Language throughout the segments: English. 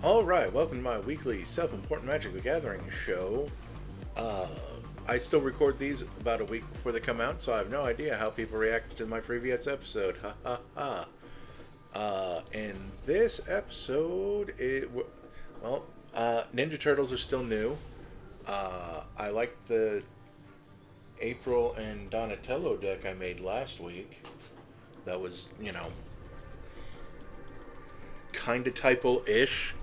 Alright, welcome to my weekly Self-Important Magic the Gathering show. I still record these about a week before they come out, so I have no idea how people reacted to my previous episode. Ha ha ha. In this episode, Ninja Turtles are still new. I like the April and Donatello deck I made last week. That was, kind of typo-ish,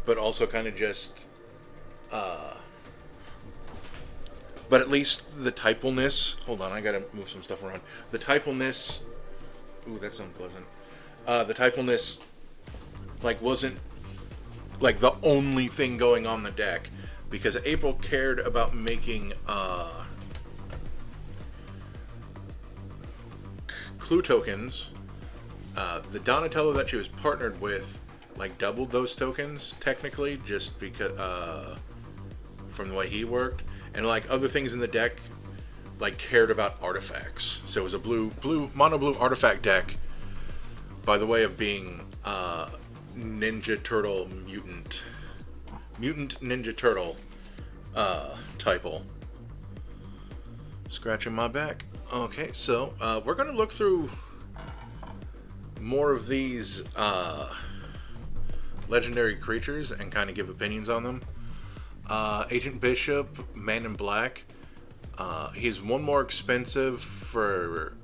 but also kind of just, but at least the typalness, hold on, I gotta move some stuff around. The typalness, ooh, that's unpleasant. The typalness, wasn't, the only thing going on the deck, because April cared about making, clue tokens. The Donatello that she was partnered with, doubled those tokens, technically, just because, from the way he worked. And, other things in the deck, cared about artifacts. So it was a mono blue artifact deck, by the way of being, Ninja Turtle Mutant Ninja Turtle, typo. Scratching my back. Okay, so, we're gonna look through more of these legendary creatures and kind of give opinions on them. Agent Bishop, Man in Black. He's one more expensive for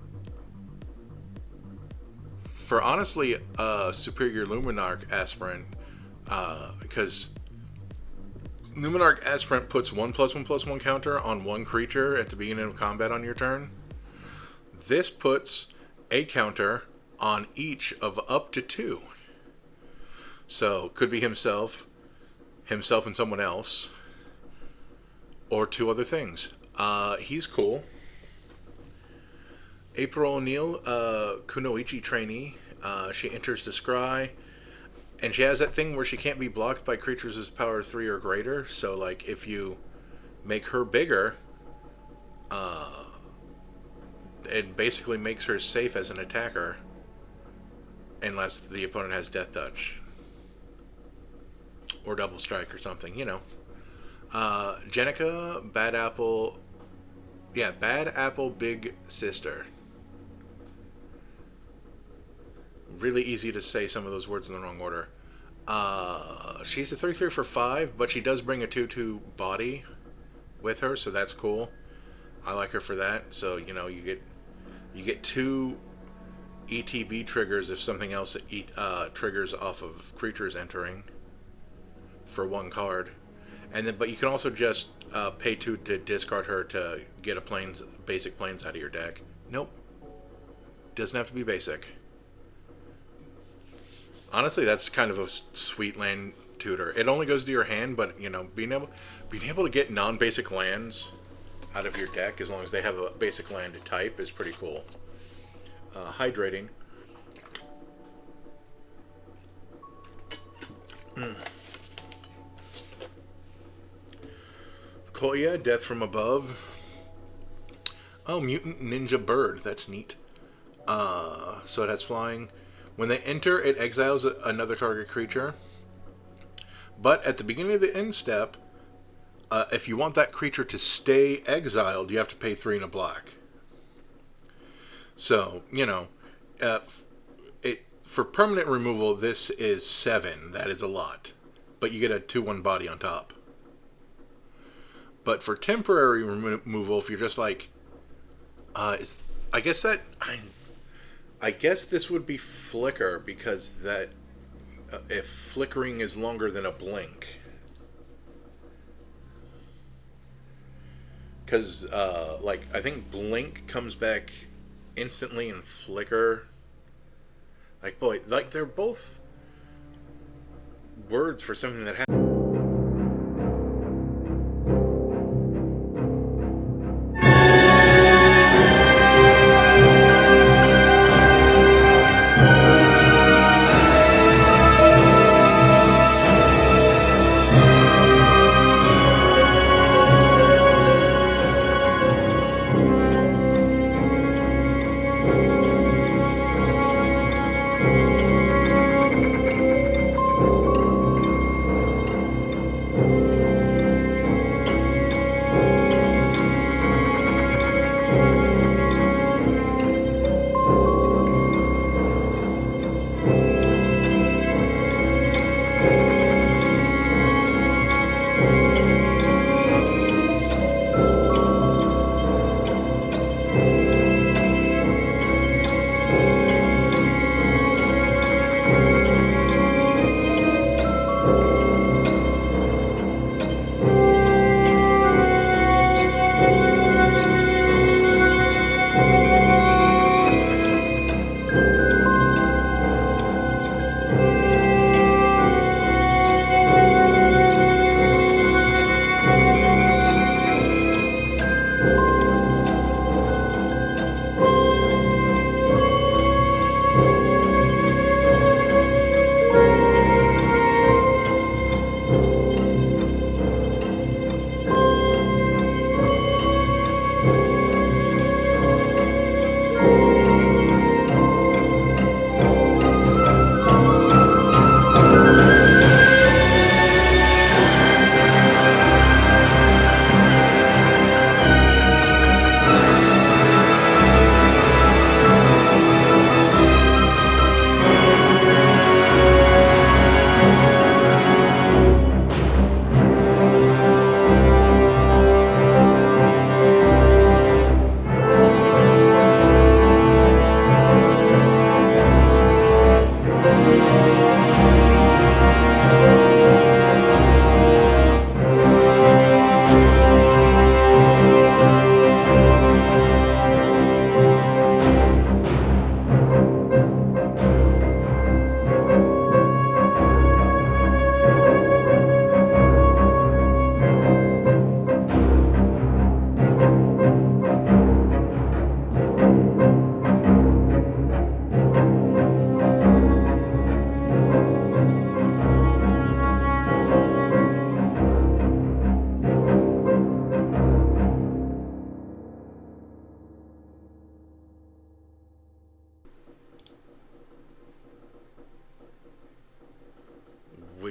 honestly a superior Luminarch aspirant, because Luminarch aspirant puts 1/1/1 counter on one creature at the beginning of combat on your turn. This puts a counter on each of up to 2. So, could be himself and someone else, or 2 other things. He's cool. April O'Neil, Kunoichi trainee. She enters the scry, and she has that thing where she can't be blocked by creatures with power 3 or greater. So, if you make her bigger, it basically makes her safe as an attacker, unless the opponent has Death Touch. Or Double Strike or something, Jenica, Bad Apple... Yeah, Bad Apple Big Sister. Really easy to say some of those words in the wrong order. She's a 3/3 for 5, but she does bring a 2/2 body with her, so that's cool. I like her for that. So, you get 2 ETB triggers if something else triggers off of creatures entering for 1 card, but you can also just pay 2 to discard her to get basic planes out of your deck. Nope, doesn't have to be basic. Honestly, that's kind of a sweet land tutor. It only goes to your hand, but being able to get non-basic lands out of your deck as long as they have a basic land to type is pretty cool. Hydrating. Koya, Death from Above. Oh, Mutant Ninja Bird. That's neat. So it has flying. When they enter, it exiles another target creature. But at the beginning of the end step, if you want that creature to stay exiled, you have to pay 3 and a black. So, for permanent removal, this is 7. That is a lot. But you get a 2/1 body on top. But for temporary removal, if you're just I guess this would be Flicker, because that if flickering is longer than a blink. Because, I think Blink comes back instantly and Flicker. They're both words for something that happens.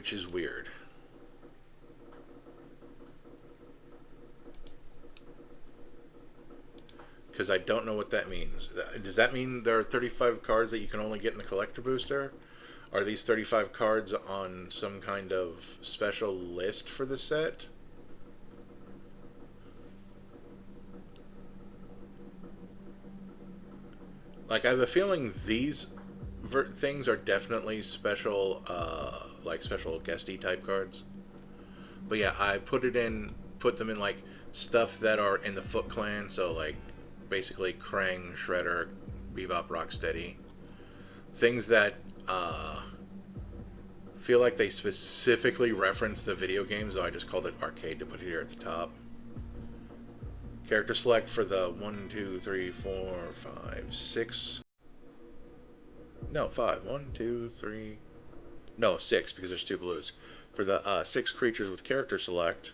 which is weird. Because I don't know what that means. Does that mean there are 35 cards that you can only get in the collector booster? Are these 35 cards on some kind of special list for the set? Like, I have a feeling these things are definitely special, like special guesty type cards. But yeah, I put them in like stuff that are in the Foot Clan, so like basically Krang, Shredder, Bebop, Rocksteady. Things that feel like they specifically reference the video games, though I just called it arcade to put it here at the top. Character select for the 1, 2, 3, 4, 5, 6. No, 5. 1, 2, 3. No, 6, because there's 2 blues. For the 6 creatures with character select.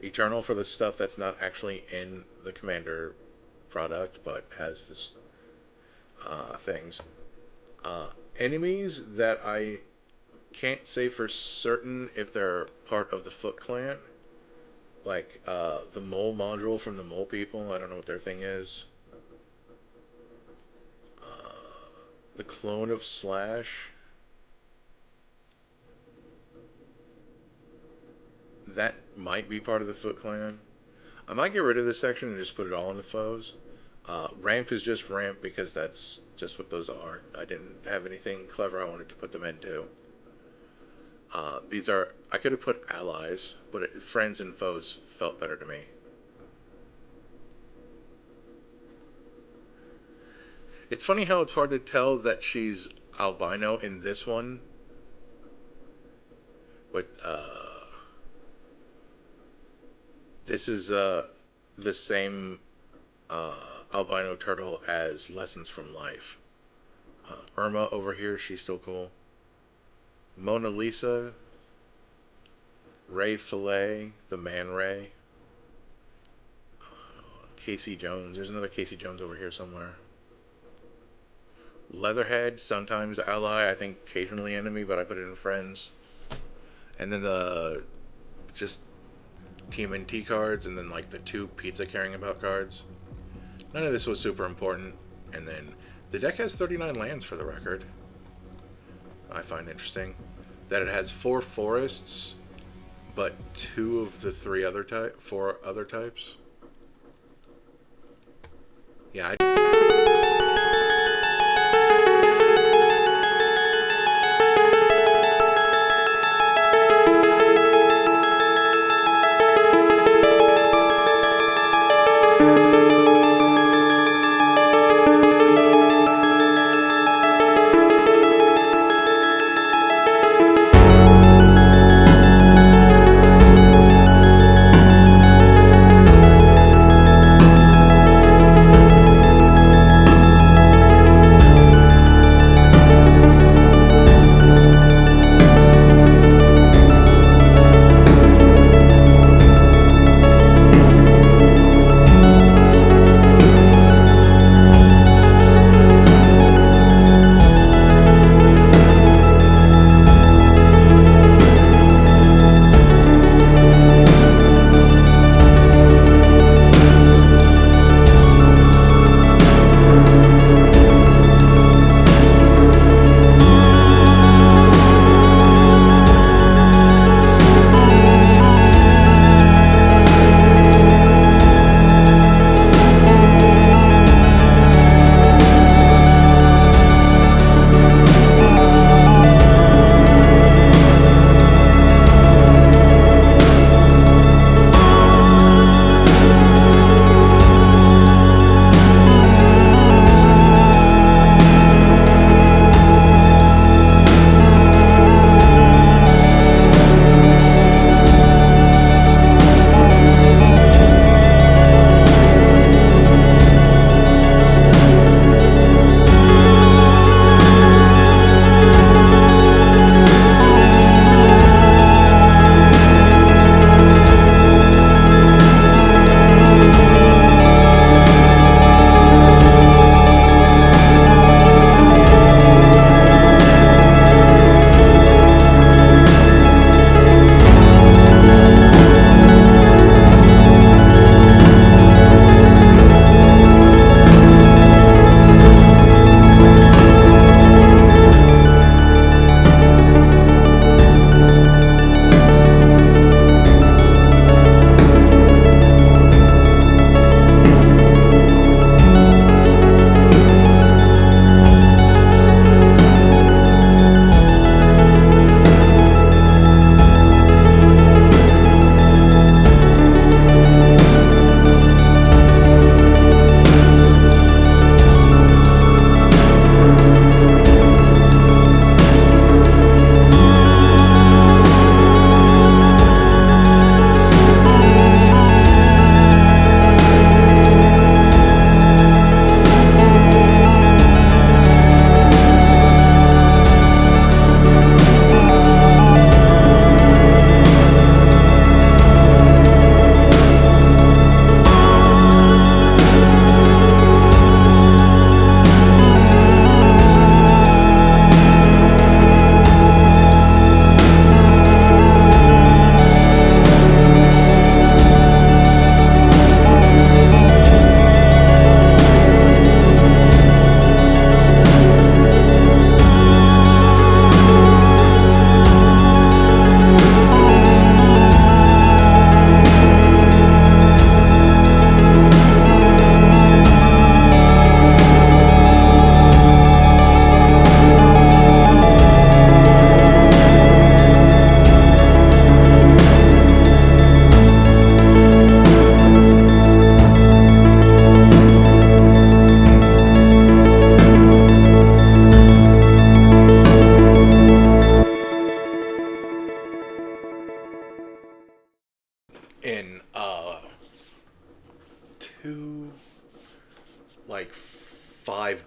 Eternal for the stuff that's not actually in the Commander product, but has this things. Enemies that I can't say for certain if they're part of the Foot Clan. Like the Mole module from the Mole People. I don't know what their thing is. The clone of Slash. That might be part of the Foot Clan. I might get rid of this section and just put it all in the foes. Ramp is just ramp because that's just what those are. I didn't have anything clever I wanted to put them into. These are, I could have put allies, but friends and foes felt better to me. It's funny how it's hard to tell that she's albino in this one. But this is the same albino turtle as Lessons from Life. Irma over here, she's still cool. Mona Lisa, Ray Fillet, the Man Ray, Casey Jones. There's another Casey Jones over here somewhere. Leatherhead, sometimes ally, I think occasionally enemy, but I put it in friends. And then the just TMNT cards, and then like the 2 pizza caring about cards. None of this was super important. And then the deck has 39 lands for the record. I find interesting that it has 4 forests, but 2 of the 4 other types. Yeah,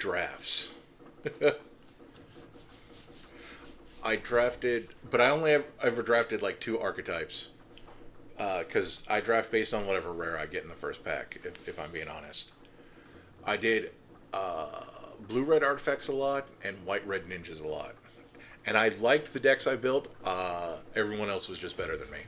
drafts. I drafted, but I only ever drafted like 2 archetypes. Because I draft based on whatever rare I get in the first pack, if I'm being honest. I did blue-red artifacts a lot and white-red ninjas a lot. And I liked the decks I built. Everyone else was just better than me.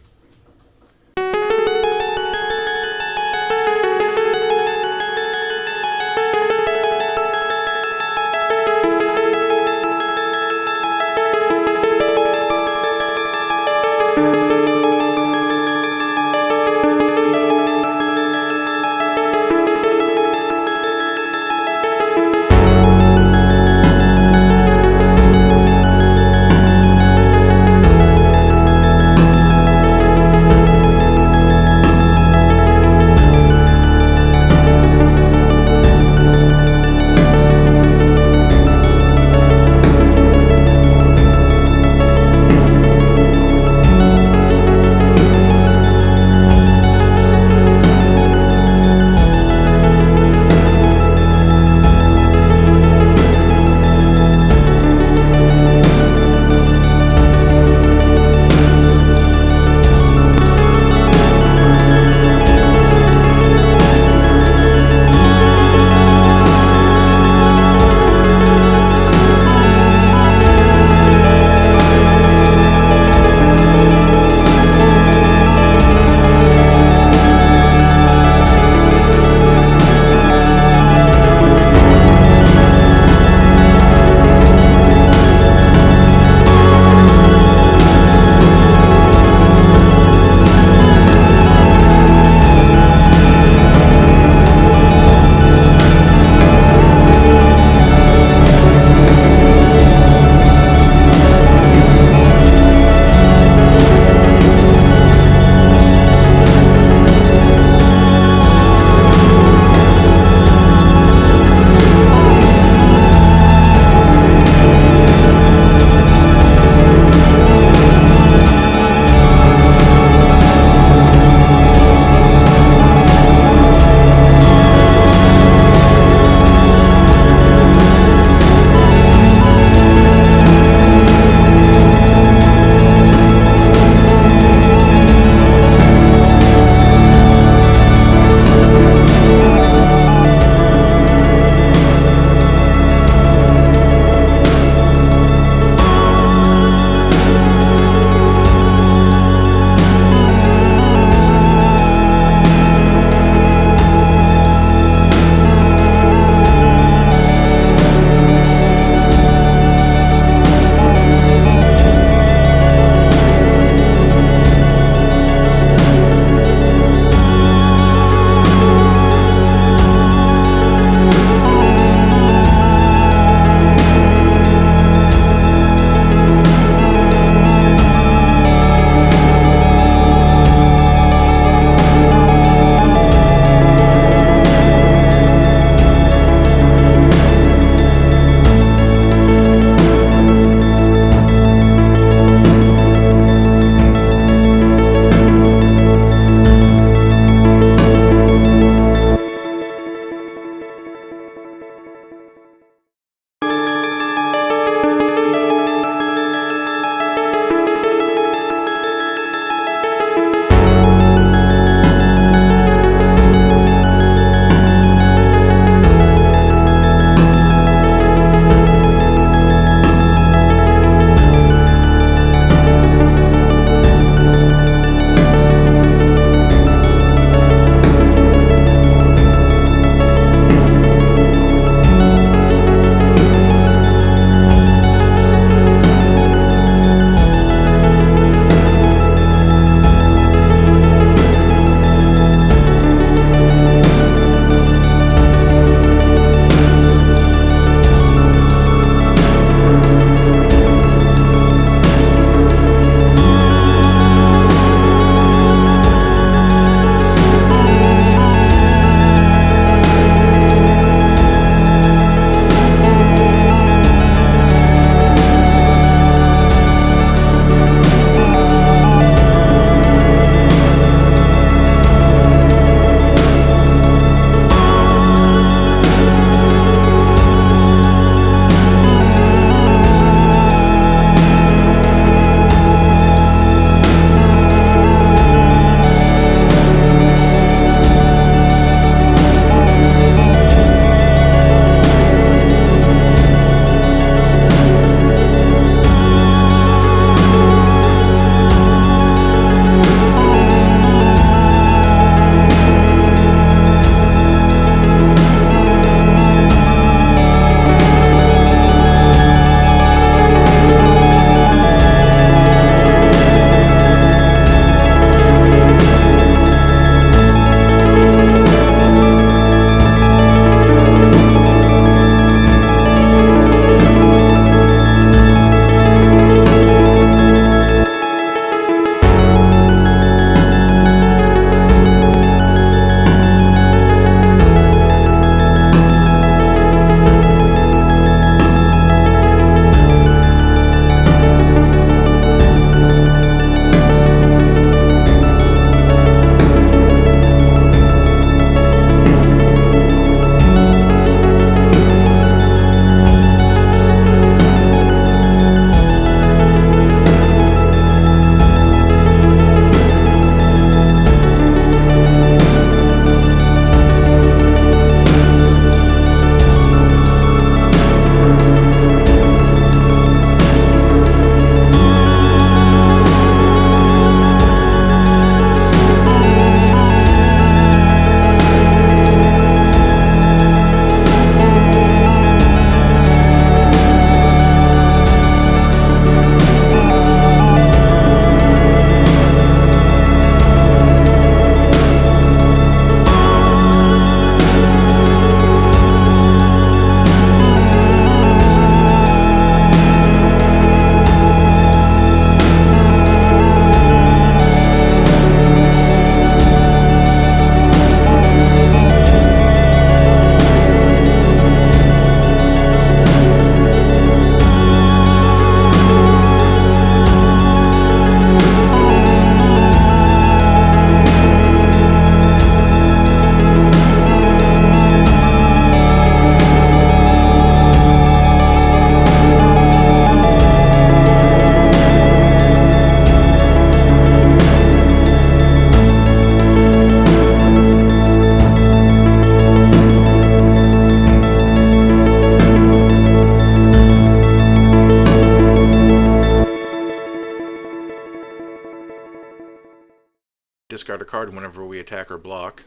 discard a card whenever we attack or block.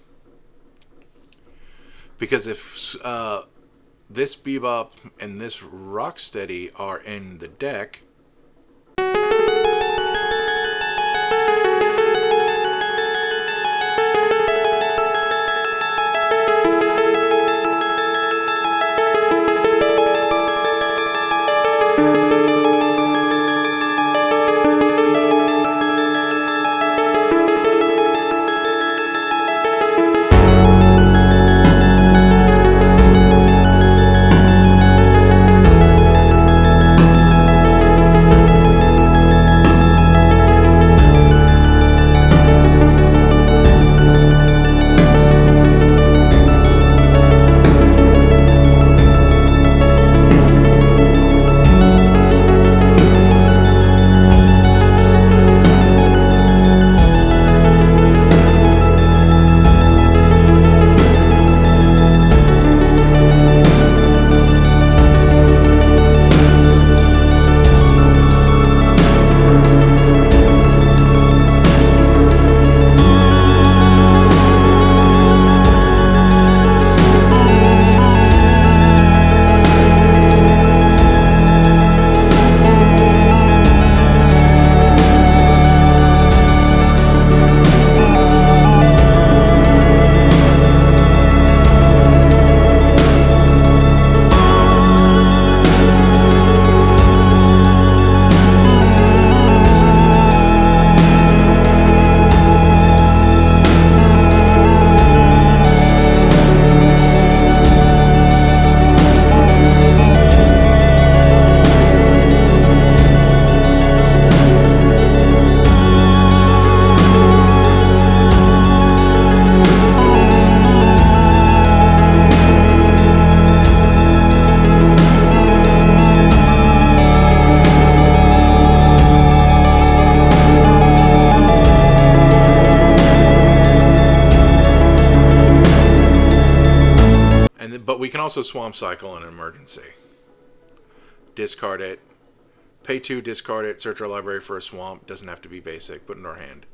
Because if this Bebop and this Rocksteady are in the deck, but we can also Swamp Cycle in an emergency. Discard it. Pay 2, discard it, search our library for a swamp. Doesn't have to be basic, put it in our hand.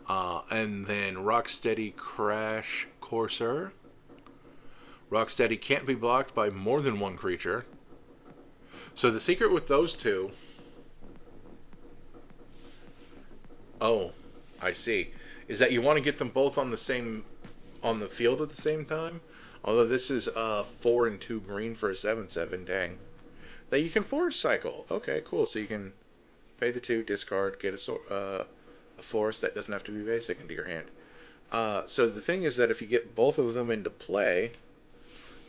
And then Rocksteady Crash Courser. Rocksteady can't be blocked by more than one creature. So the secret with those two... Oh, I see. Is that you want to get them both on the field at the same time? Although this is 4 and 2 green for a 7/7, dang. That you can forest cycle. Okay, cool. So you can pay the 2, discard, get a forest that doesn't have to be basic into your hand. So the thing is that if you get both of them into play,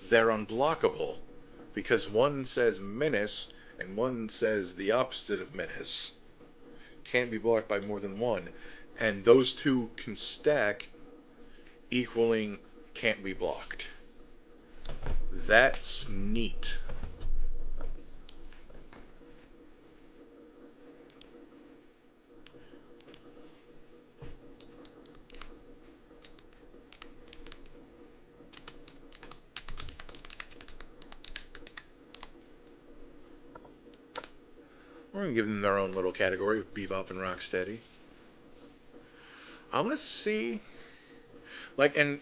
they're unblockable. Because one says menace, and one says the opposite of menace. Can't be blocked by more than one. And those two can stack, equaling can't be blocked. That's neat. We're going to give them their own little category of Bebop and Rocksteady. I'm going to see... and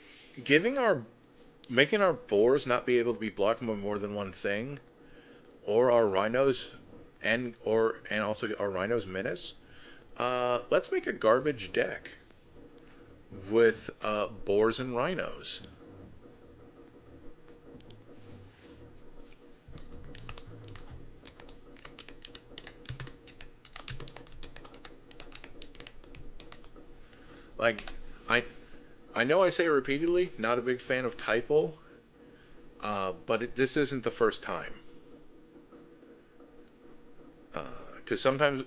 making our boars not be able to be blocked by more than one thing, or our rhinos, and also our rhinos menace. Let's make a garbage deck with boars and rhinos. Like, I know I say it repeatedly, not a big fan of typo, but this isn't the first time. Because sometimes,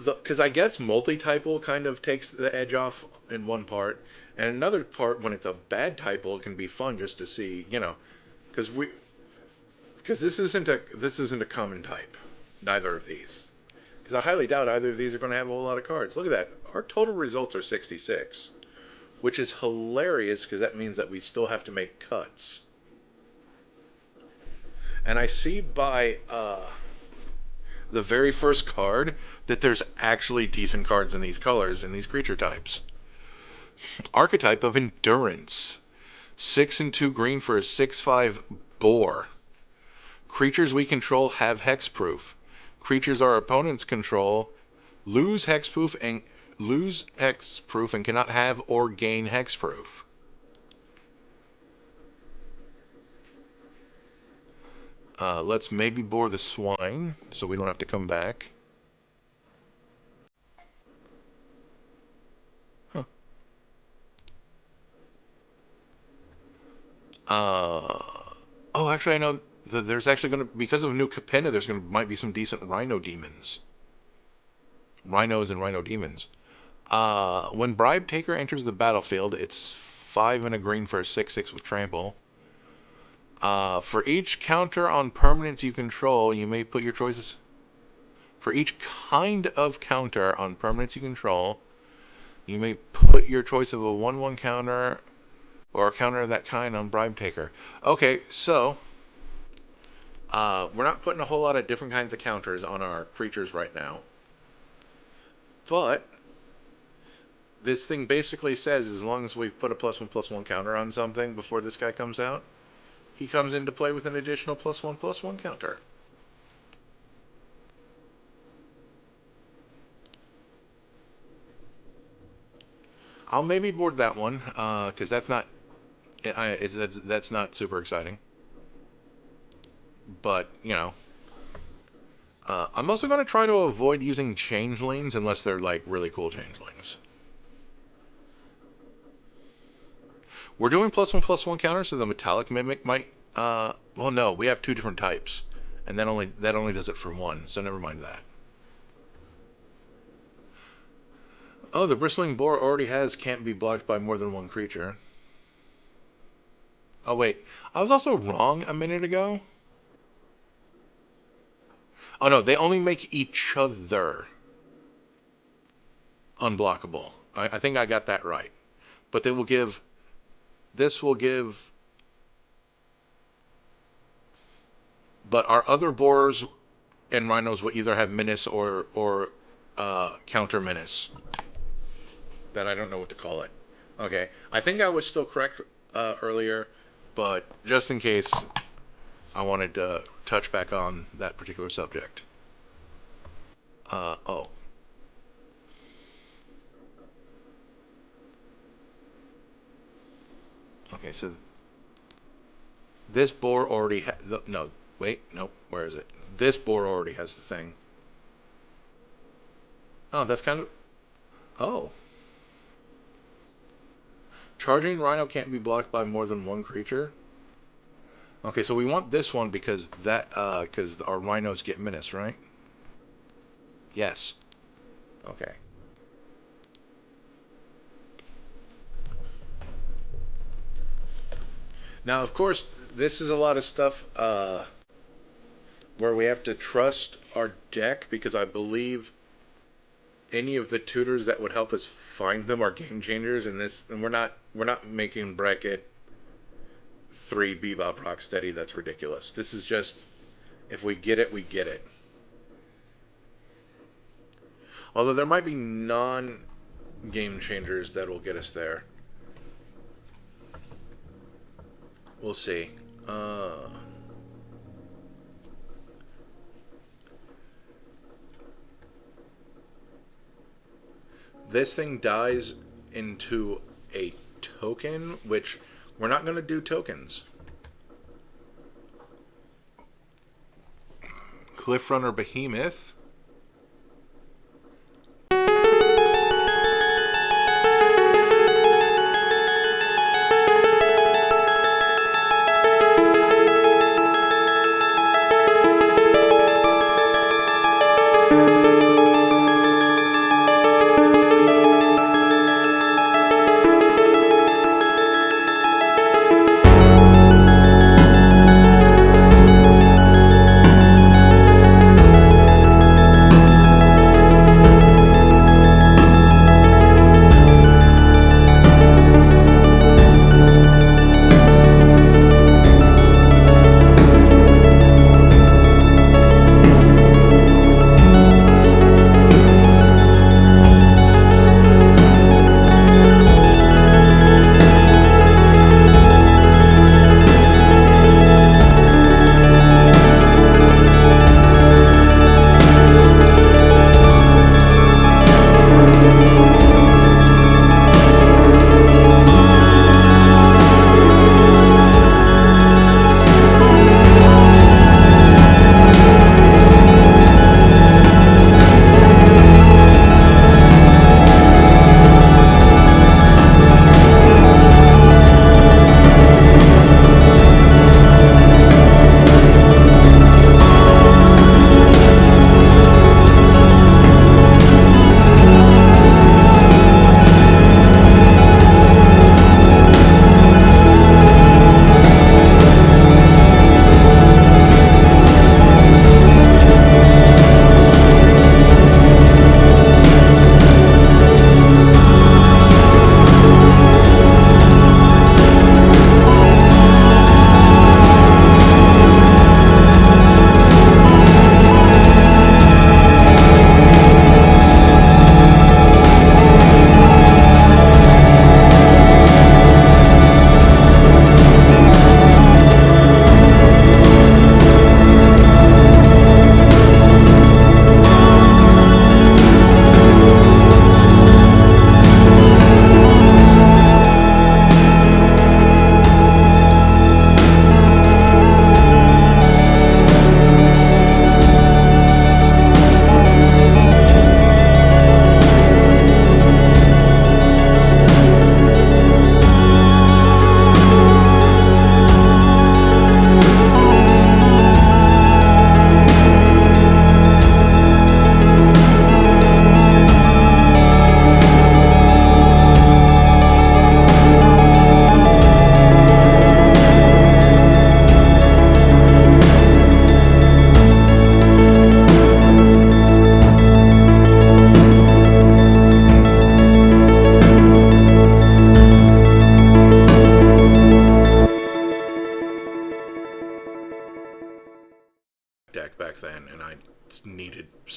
because I guess multi-typo kind of takes the edge off in one part, and another part when it's a bad typo it can be fun just to see, because this isn't a common type, neither of these. Because I highly doubt either of these are going to have a whole lot of cards. Look at that. Our total results are 66, which is hilarious because that means that we still have to make cuts. And I see by the very first card that there's actually decent cards in these colors and these creature types. Archetype of Endurance. 6 and 2 green for a 6/5 boar. Creatures we control have hexproof. Creatures our opponents control lose hexproof and cannot have or gain hexproof. Let's maybe bore the swine so we don't have to come back. Huh. Oh, actually, I know there's actually going to, because of New Capenna, might be some decent Rhino demons. Rhinos and Rhino demons. When Bribe Taker enters the battlefield, it's 5 and a green for a 6/6 with trample. For each counter on permanents you control, you may put your choices. For each kind of counter on permanents you control, you may put your choice of a 1/1 counter or a counter of that kind on Bribe Taker. Okay, so we're not putting a whole lot of different kinds of counters on our creatures right now. But this thing basically says as long as we've put a +1/+1 counter on something before this guy comes out, he comes into play with an additional +1/+1 counter. I'll maybe board that one, because that's not super exciting. But, you know. I'm also going to try to avoid using changelings unless they're, like, really cool changelings. We're doing +1/+1 counters, so the Metallic Mimic might, well, no, we have 2 different types. And that only does it for 1, so never mind that. Oh, the Bristling Boar already can't be blocked by more than 1 creature. Oh, wait. I was also wrong a minute ago. Oh, no, they only make each other unblockable. I think I got that right. But they will give... This will give... But our other boars and rhinos will either have menace or counter menace. That I don't know what to call it. Okay. I think I was still correct earlier, but just in case, I wanted to touch back on that particular subject. Oh. Okay, so this boar already no, wait, nope, where is it? This boar already has the thing. Oh, that's kind of... Oh. Charging Rhino can't be blocked by more than 1 creature? Okay, so we want this one because because our rhinos get menace, right? Yes. Okay. Now, of course, this is a lot of stuff where we have to trust our deck because I believe any of the tutors that would help us find them are game changers, and we're not making bracket 3 Bebop Rocksteady. That's ridiculous. This is just, if we get it, we get it. Although there might be non-game changers that will get us there. We'll see. This thing dies into a token, which we're not going to do tokens. Cliffrunner Behemoth.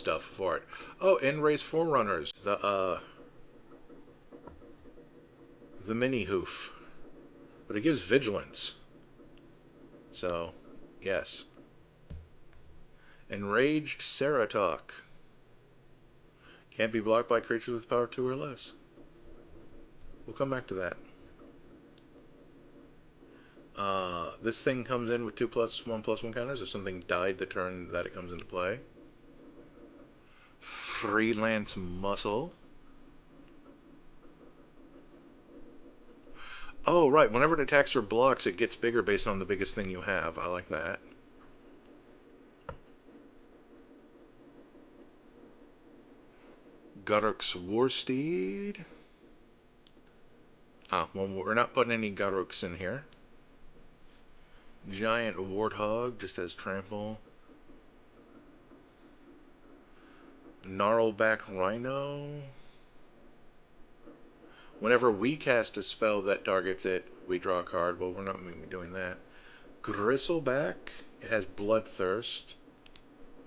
stuff for it. Oh, end race forerunners. The mini hoof. But it gives vigilance. So, yes. Enraged Ceratok. Can't be blocked by creatures with power 2 or less. We'll come back to that. This thing comes in with 2+1/+1 counters if something died the turn that it comes into play. Freelance Muscle. Oh, right. Whenever it attacks or blocks, it gets bigger based on the biggest thing you have. I like that. Gutterk's Warsteed. Ah, well, we're not putting any Gutterks in here. Giant Warthog just has trample. Gnarlback Rhino. Whenever we cast a spell that targets it, we draw a card. Well, we're not going to be doing that. Gristleback. It has Bloodthirst.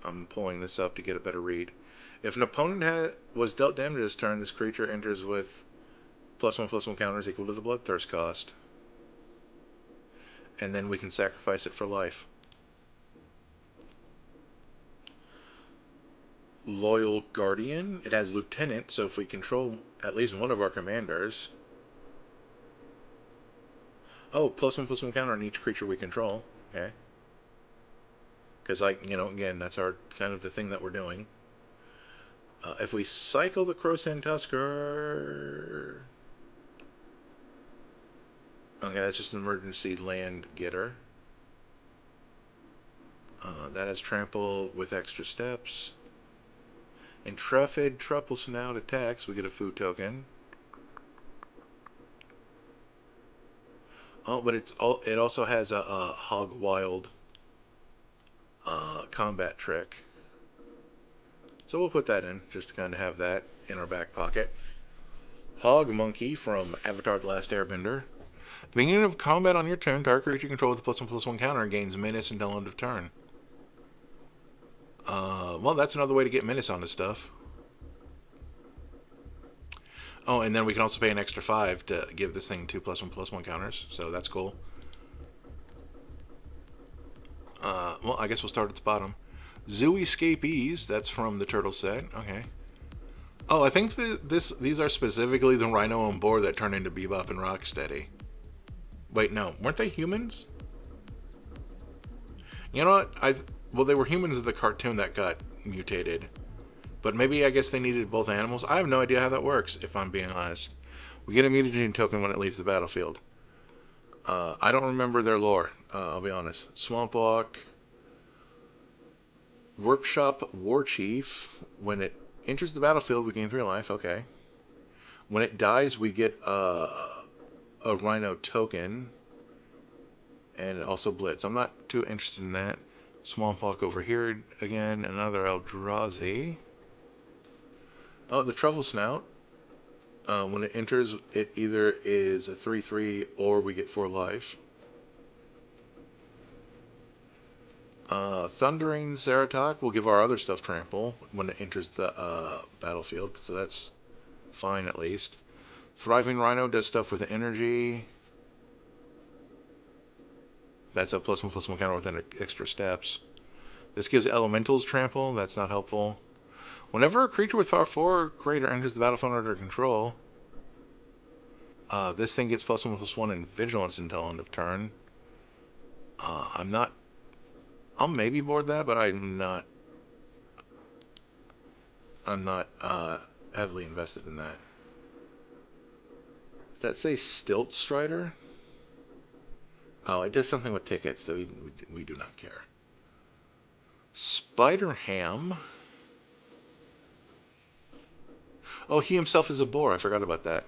I'm pulling this up to get a better read. If an opponent was dealt damage this turn, this creature enters with +1/+1 counters equal to the Bloodthirst cost. And then we can sacrifice it for life. Loyal Guardian. It has Lieutenant, so if we control at least one of our commanders... Oh, +1/+1 counter on each creature we control. Okay. Because, like, you know, again, that's our kind of the thing that we're doing. If we cycle the Crowsand Tusker... Okay, that's just an emergency land getter. That has trample with extra steps. Intrepid Truffle Snout attacks. We get a food token. Oh, but it also has a Hog Wild combat trick. So we'll put that in, just to kind of have that in our back pocket. Hog Monkey from Avatar The Last Airbender. Beginning of combat on your turn, target creature you control with a +1/+1 counter gains menace until end of turn. Well, that's another way to get menace onto stuff. Oh, and then we can also pay an extra 5 to give this thing 2 +1/+1 counters, so that's cool. Well, I guess we'll start at the bottom. Zoo Escapees, that's from the Turtle set. Okay. Oh, I think these are specifically the Rhino on board that turn into Bebop and Rocksteady. Wait, no. Weren't they humans? You know what? Well, they were humans of the cartoon that got mutated. But maybe I guess they needed both animals. I have no idea how that works, if I'm being honest. We get a mutagen token when it leaves the battlefield. I don't remember their lore, I'll be honest. Swamp Walk. Workshop Warchief. When it enters the battlefield, we gain 3 life. Okay. When it dies, we get a Rhino token. And also Blitz. I'm not too interested in that. Swamp Walk over here again. Another Eldrazi. Oh, the Truffle Snout. When it enters, it either is a 3/3 or we get 4 life. Thundering Ceratok will give our other stuff trample when it enters the battlefield, so that's fine at least. Thriving Rhino does stuff with energy. That's a +1/+1 counter with extra steps. This gives elementals trample, that's not helpful. Whenever a creature with power 4 or greater enters the battlefield under control, this thing gets +1/+1 in vigilance until end of turn. I'll maybe board that, but I'm not heavily invested in that. Does that say Stilt Strider? Oh, it does something with tickets, so we do not care. Spider Ham. Oh, he himself is a boar. I forgot about that.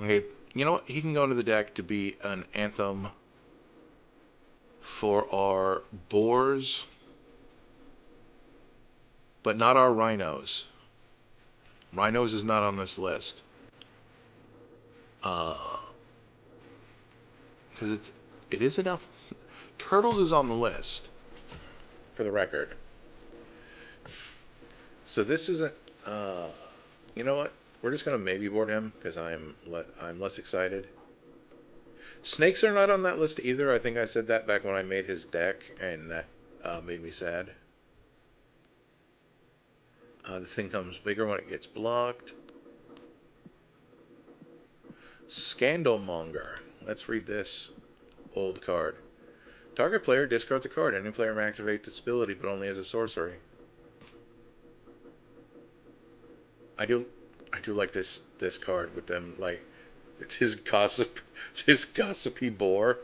Okay, you know what? He can go into the deck to be an anthem for our boars, but not our rhinos. Rhinos is not on this list. Because it is enough. Turtles is on the list, for the record. So this isn't. You know what? We're just gonna maybe board him because I'm less excited. Snakes are not on that list either. I think I said that back when I made his deck, and that made me sad. This thing comes bigger when it gets blocked. Scandalmonger. Let's read this old card. Target player discards a card. Any player may activate this ability, but only as a sorcery. I do like this card with them like his gossipy boar.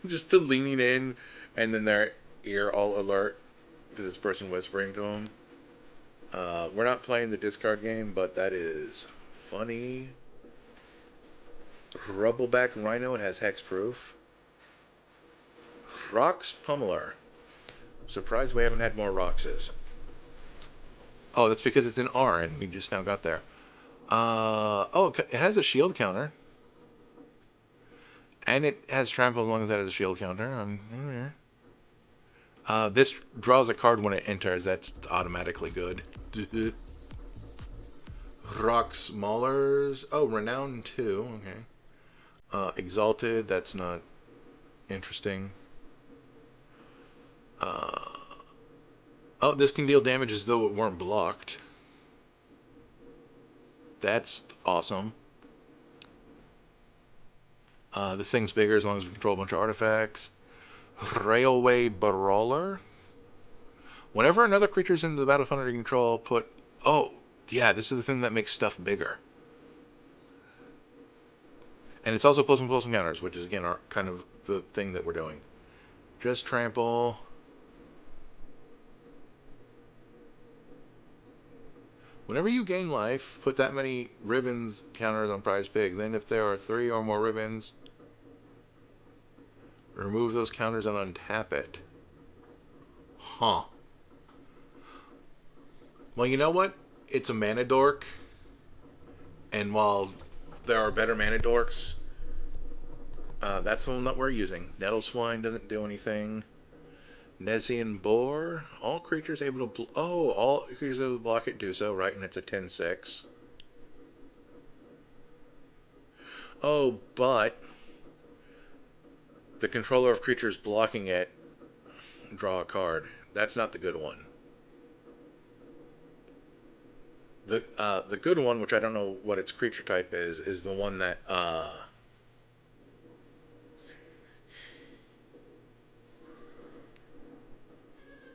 Just the leaning in, and then their ear all alert to this person whispering to him. We're not playing the discard game, but that is funny. Rubbleback Rhino. It has hexproof. Rocks Pummeler. Surprised we haven't had more Roxes. Oh, that's because it's an R, and we just now got there. Oh, it has a shield counter. And it has trample as long as that has a shield counter. This draws a card when it enters. That's automatically good. Rocks Maulers. Oh, Renown 2. Okay. Exalted. That's not interesting. Oh, this can deal damage as though it weren't blocked. That's awesome. This thing's bigger as long as we control a bunch of artifacts. Railway Brawler. Whenever another creature's in the battlefield under control, put... Oh, yeah, this is the thing that makes stuff bigger. And it's also plus and counters, which is, again, our kind of the thing that we're doing. Just trample. Whenever you gain life, put that many ribbons counters on prize pig. Then if there are 3 or more ribbons, remove those counters and untap it. Huh. Well, you know what? It's a mana dork. And while there are better mana dorks, that's the one that we're using. Nettle Swine doesn't do anything. Nezian Boar. All creatures able to... all creatures able to block it do so, right? And it's a 10-6. Oh, but... the controller of creatures blocking it draw a card. That's not the good one. The good one, which I don't know what its creature type is the one that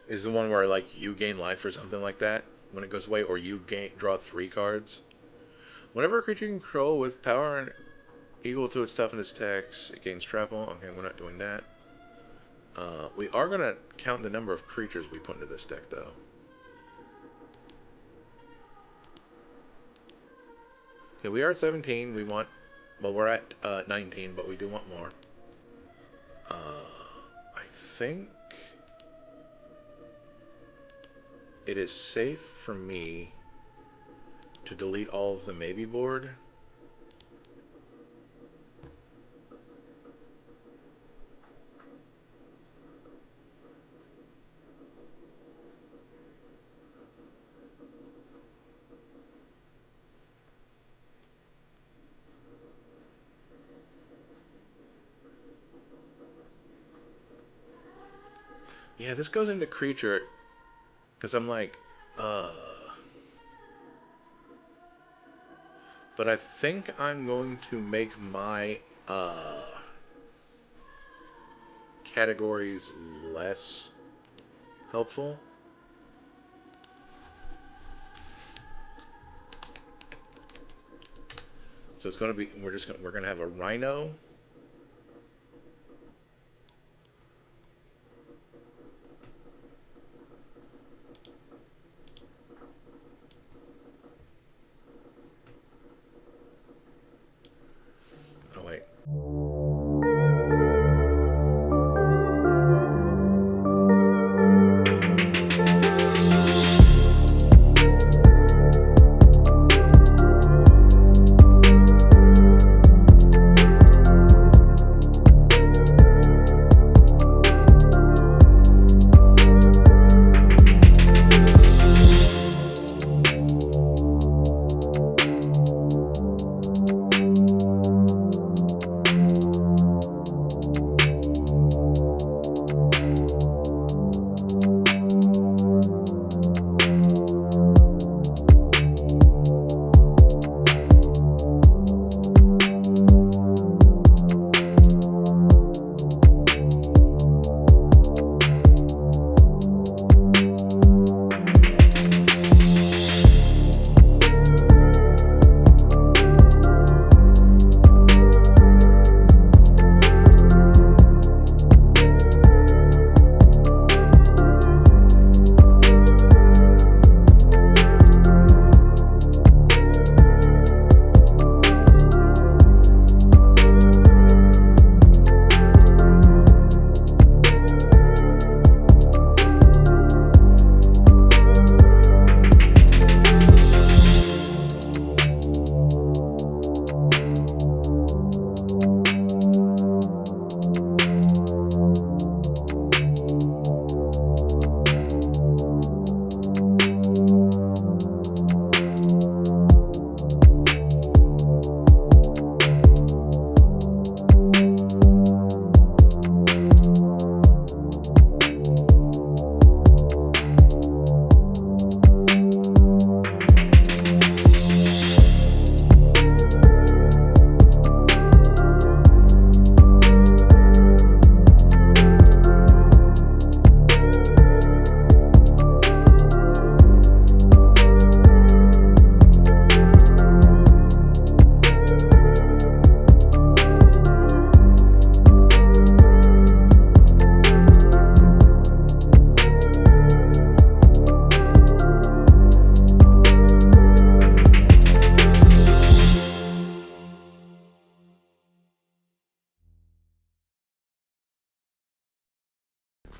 is the one where like you gain life or something like that when it goes away, or you draw 3 cards. Whenever a creature you control with power equal to its toughness tax, it gains trample. Okay, we're not doing that. We are gonna count the number of creatures we put into this deck, though. Okay, we are at 17. We want... well, we're at 19, but we do want more. I think... it is safe for me to delete all of the maybe board. Yeah, this goes into creature because I'm like, but I think I'm going to make my categories less helpful. So it's going to be, we're going to have a Rhino. Oh wait.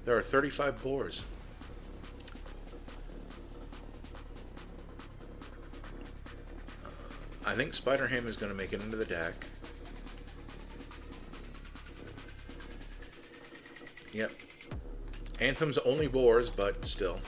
There are 35 boars. I think Spider-Ham is going to make it into the deck. Yep. Anthem's only boars, but still.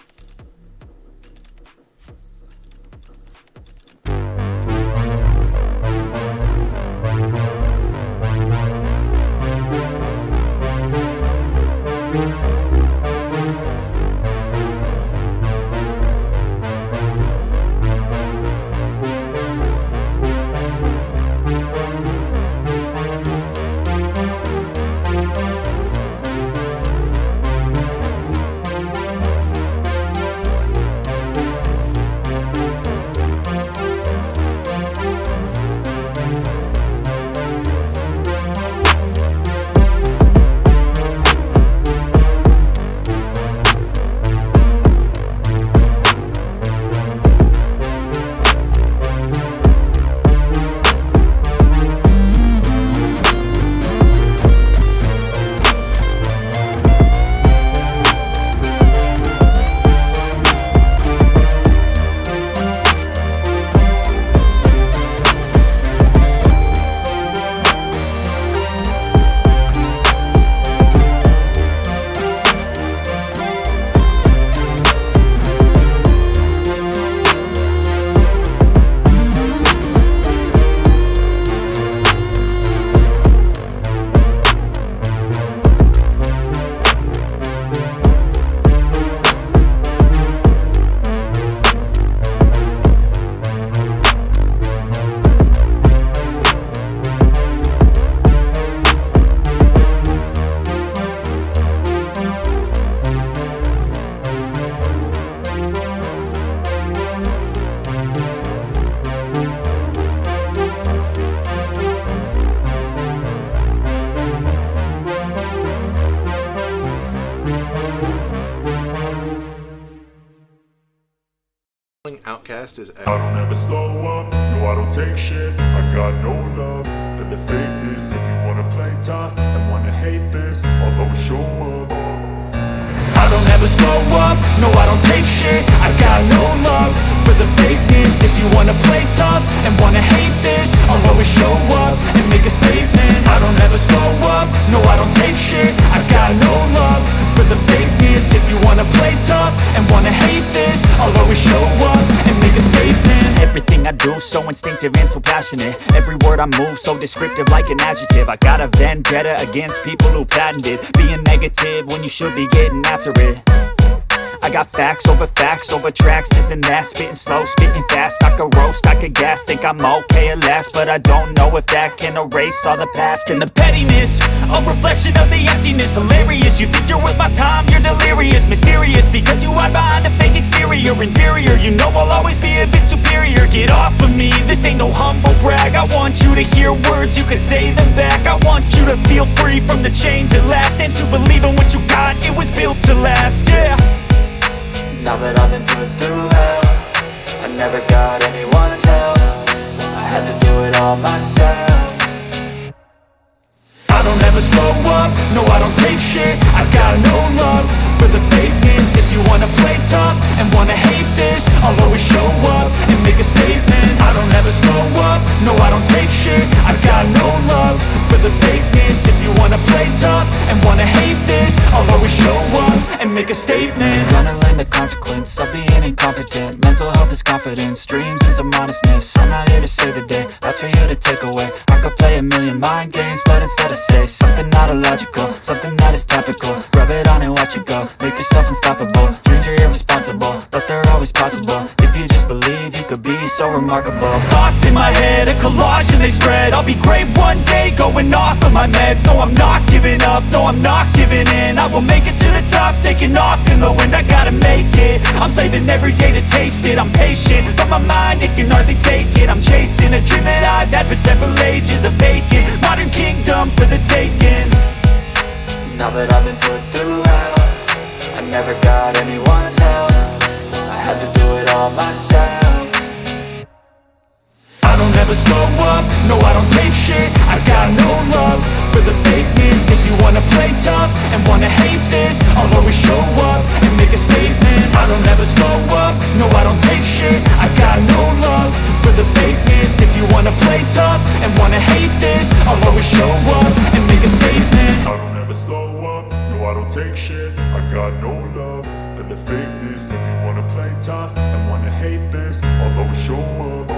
Outcast is I don't ever slow up, no I don't take shit. I got no love for the fakeness. If you wanna play tough and wanna hate this, I'll always show up. I don't ever slow up, no I don't take shit. I got no love for the fakeness. If you wanna play tough and wanna hate this, I'll always show up and make a statement. I don't ever slow up, no I don't take shit. I got no love for the fakeness. If you wanna play tough and wanna hate this, I'll always show up and make a statement. Everything I do so instinctive and so passionate. Every word I move so descriptive like an adjective. I got a vendetta against people who patented being negative when you should be getting after it. I got facts over tracks, this and that. Spitting slow, spitting fast, I could roast, I could gas. Think I'm okay at last, but I don't know if that can erase all the past. And the pettiness, a reflection of the emptiness. Hilarious, you think you're worth my time, you're delirious. Mysterious, because you hide behind a fake exterior. Inferior, you know I'll always be a bit superior. Get off of me, this ain't no humble brag. I want you to hear words, you can say them back. I want you to feel free from the chains at last, and to believe in what you got, it was built to last, yeah. Now that I've been put through hell, I never got anyone's help. I had to do it all myself. I don't ever slow up, no I don't take shit. I got no love for the fakeness. If you wanna play tough and wanna hate this, I'll always show up and make a statement. I don't ever slow up, no I don't take shit. I got no love for the fakeness. If you wanna play tough and wanna hate this, I'll always show up and make a statement. Gonna learn the consequence of being incompetent. Mental health is confidence, dreams and some modestness. I'm not here to save the day, that's for you to take away. I could play a million mind games, but instead I say something not illogical, something that is topical. Rub it on and watch it go, make yourself unstoppable. Dreams are irresponsible, but they're always possible. If you just believe, you could be so remarkable. Thoughts in my head, a collage and they spread. I'll be great one day, going off of my meds. No I'm not giving up, no I'm not giving in. I will make it to the top, taking off in the wind. I gotta make it, I'm saving every day to taste it. I'm patient, but my mind, it can hardly take it. I'm chasing a dream that I've had for several ages. A vacant, modern kingdom for the taking. Now that I've been put through hell, I never got anyone's help. I had to do it all myself. I don't ever slow up, no I don't take shit. I got no love for the fakeness. If you wanna play tough and wanna hate this, I'll always show up and make a statement. I don't ever slow up, no I don't take shit. I got no love for the fakeness. If you wanna play tough and wanna hate this, I'll always show up and make a statement. I don't ever slow up, no I don't take shit. I got no love for the fakeness. If you wanna play tough and wanna hate this, I'll always show up.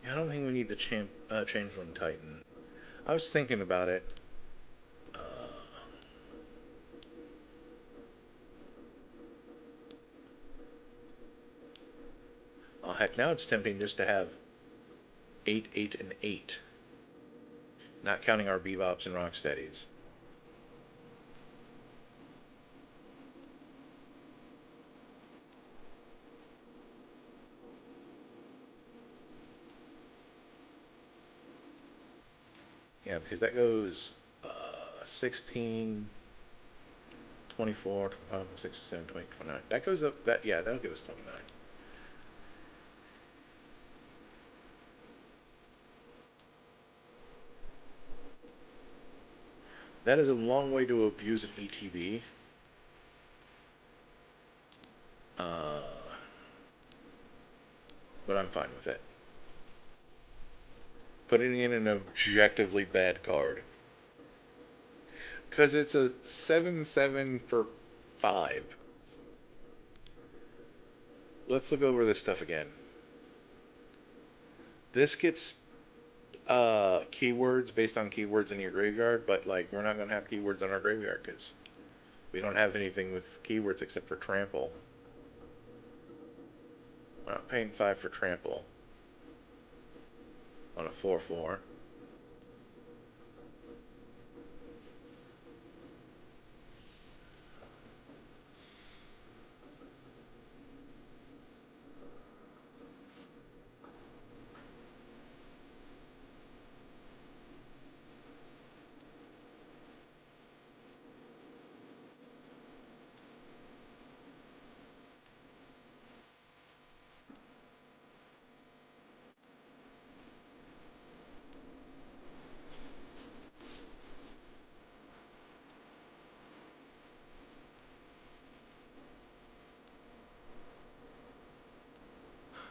I don't think we need the Changeling Titan. I was thinking about it. Oh, heck, now it's tempting just to have 8, 8, and 8. Not counting our Bebops and Rocksteadies. Yeah, because that goes 16, 24, 6, 7, 20, 29. That goes up, that'll give us 29. That is a long way to abuse an ETB. But I'm fine with it. Putting in an objectively bad card. Because it's a 7/7 for 5. Let's look over this stuff again. This gets keywords based on keywords in your graveyard, but like we're not going to have keywords on our graveyard because we don't have anything with keywords except for trample. We're not paying 5 for trample on a 4/4.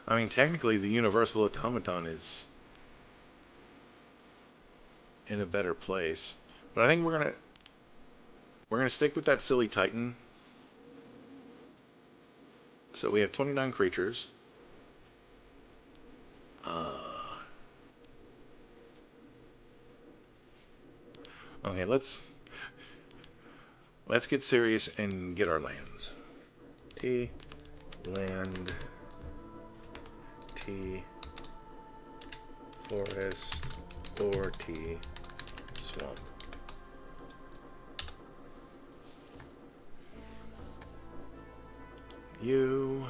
I mean, technically, the Universal Automaton is in a better place, but I think we're gonna stick with that silly Titan. So we have 29 creatures. Okay, let's get serious and get our lands. T, land, T, forest, or T, swamp. You.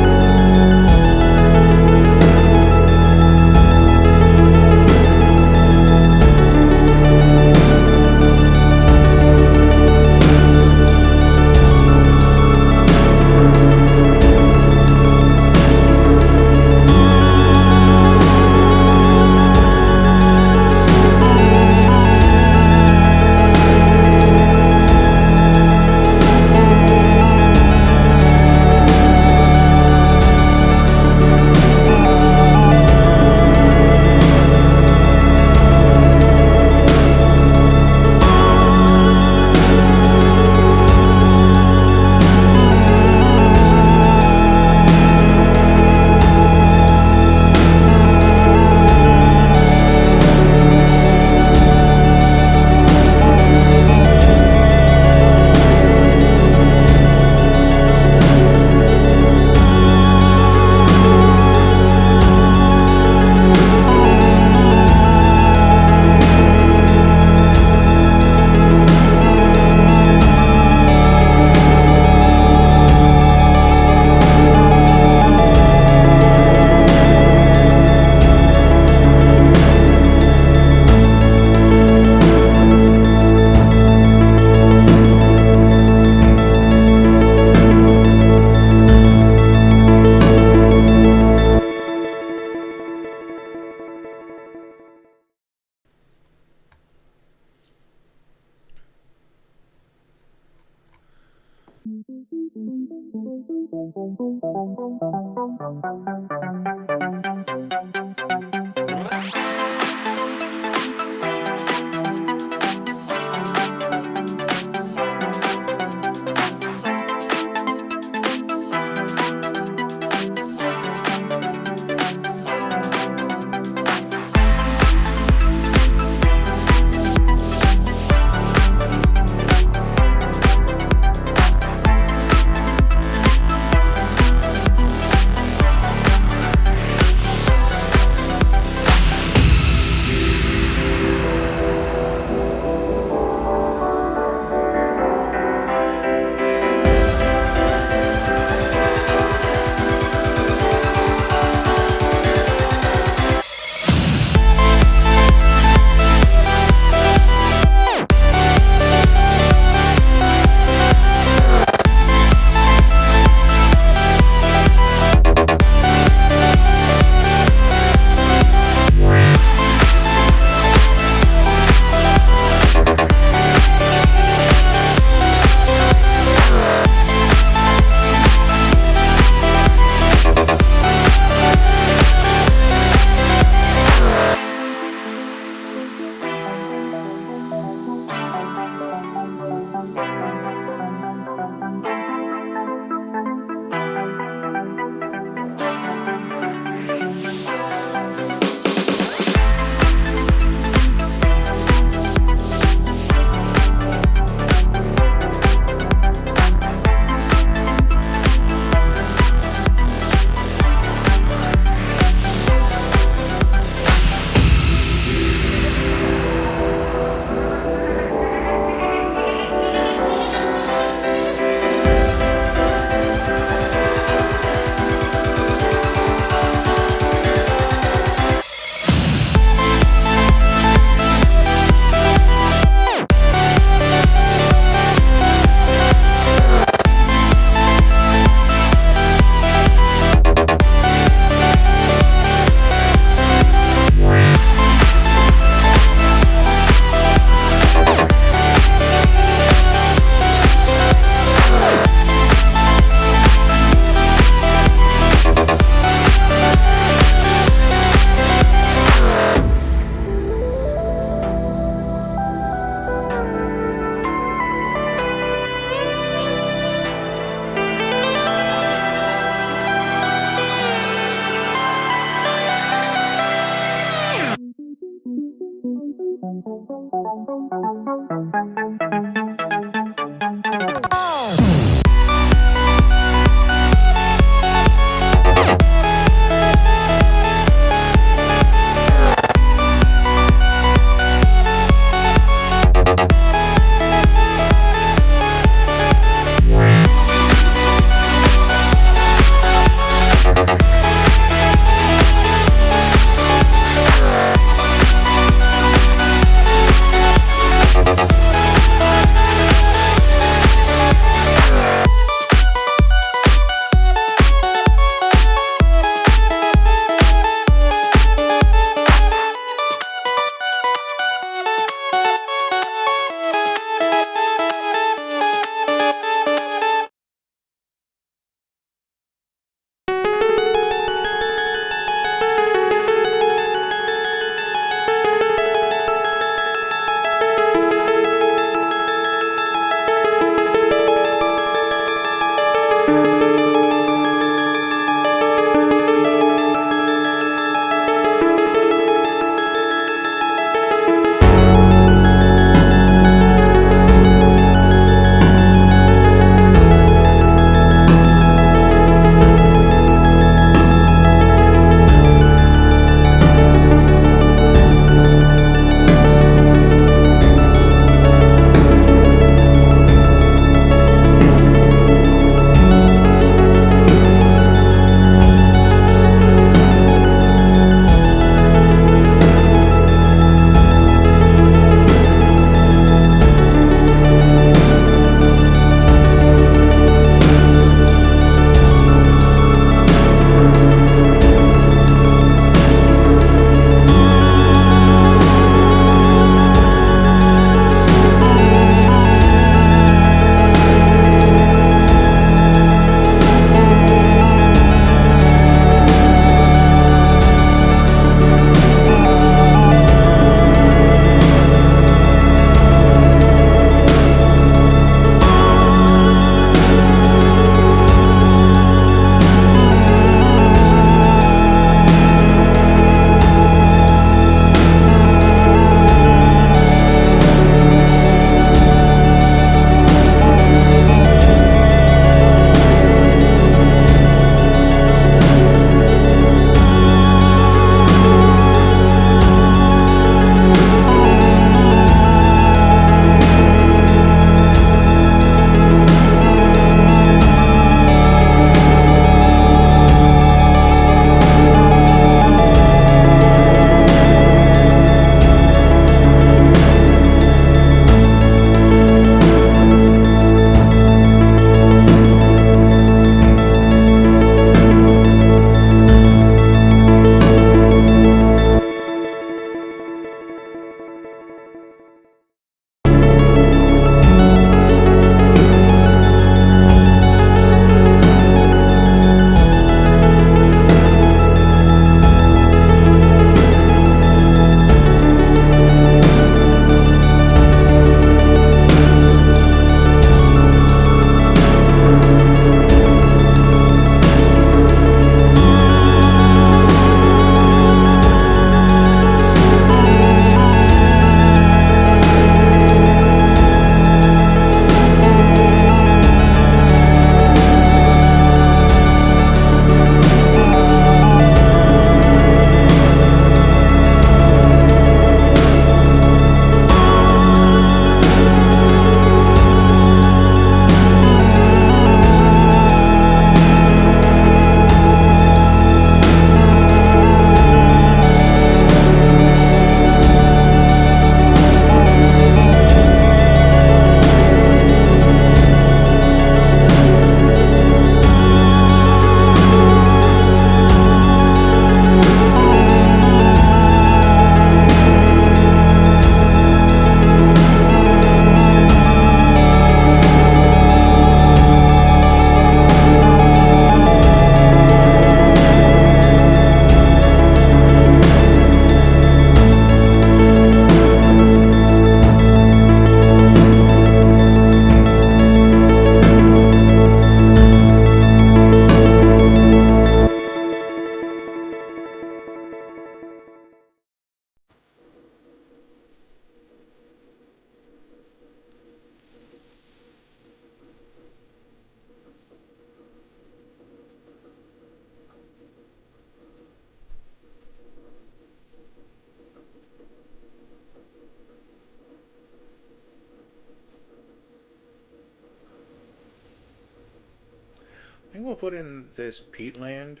I think we'll put in this peat land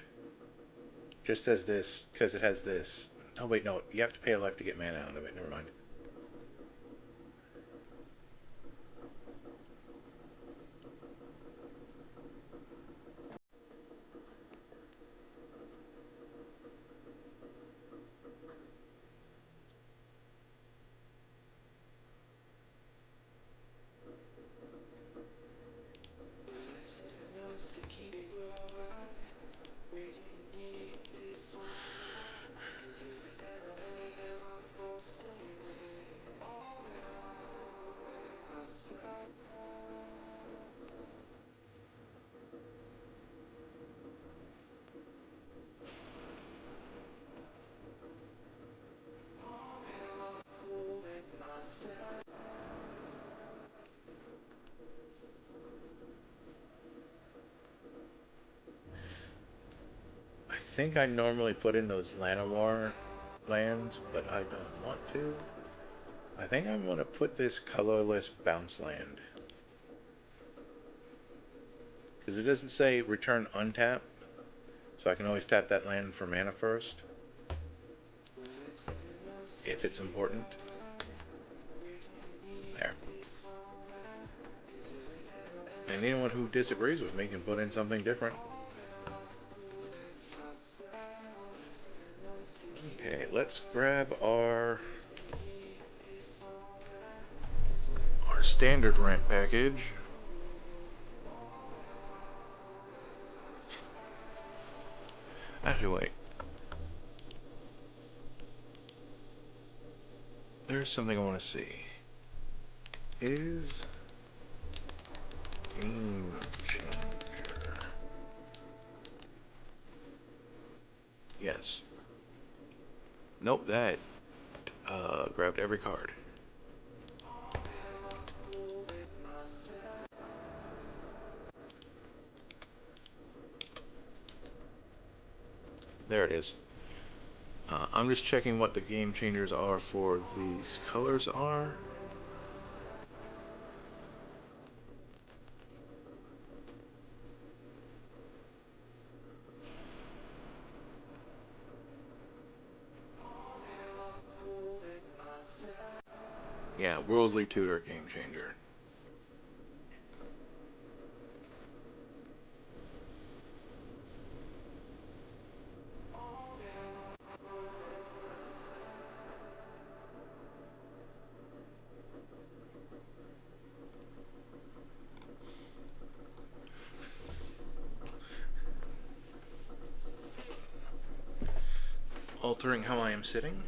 just as this because it has this. Oh wait, no, you have to pay a life to get mana out of it. Never mind. think I normally put in those Llanowar lands, but I don't want to. I think I'm going to put this colorless bounce land. Because it doesn't say return untap, so I can always tap that land for mana first. If it's important. There. And anyone who disagrees with me can put in something different. Okay, let's grab our standard ramp package. Actually, wait. There's something I want to see. Is game changer. Yes. Nope, that grabbed every card. There it is. I'm just checking what the game changers are for these colors are. Yeah, Worldly Tutor game changer. Altering how I am sitting.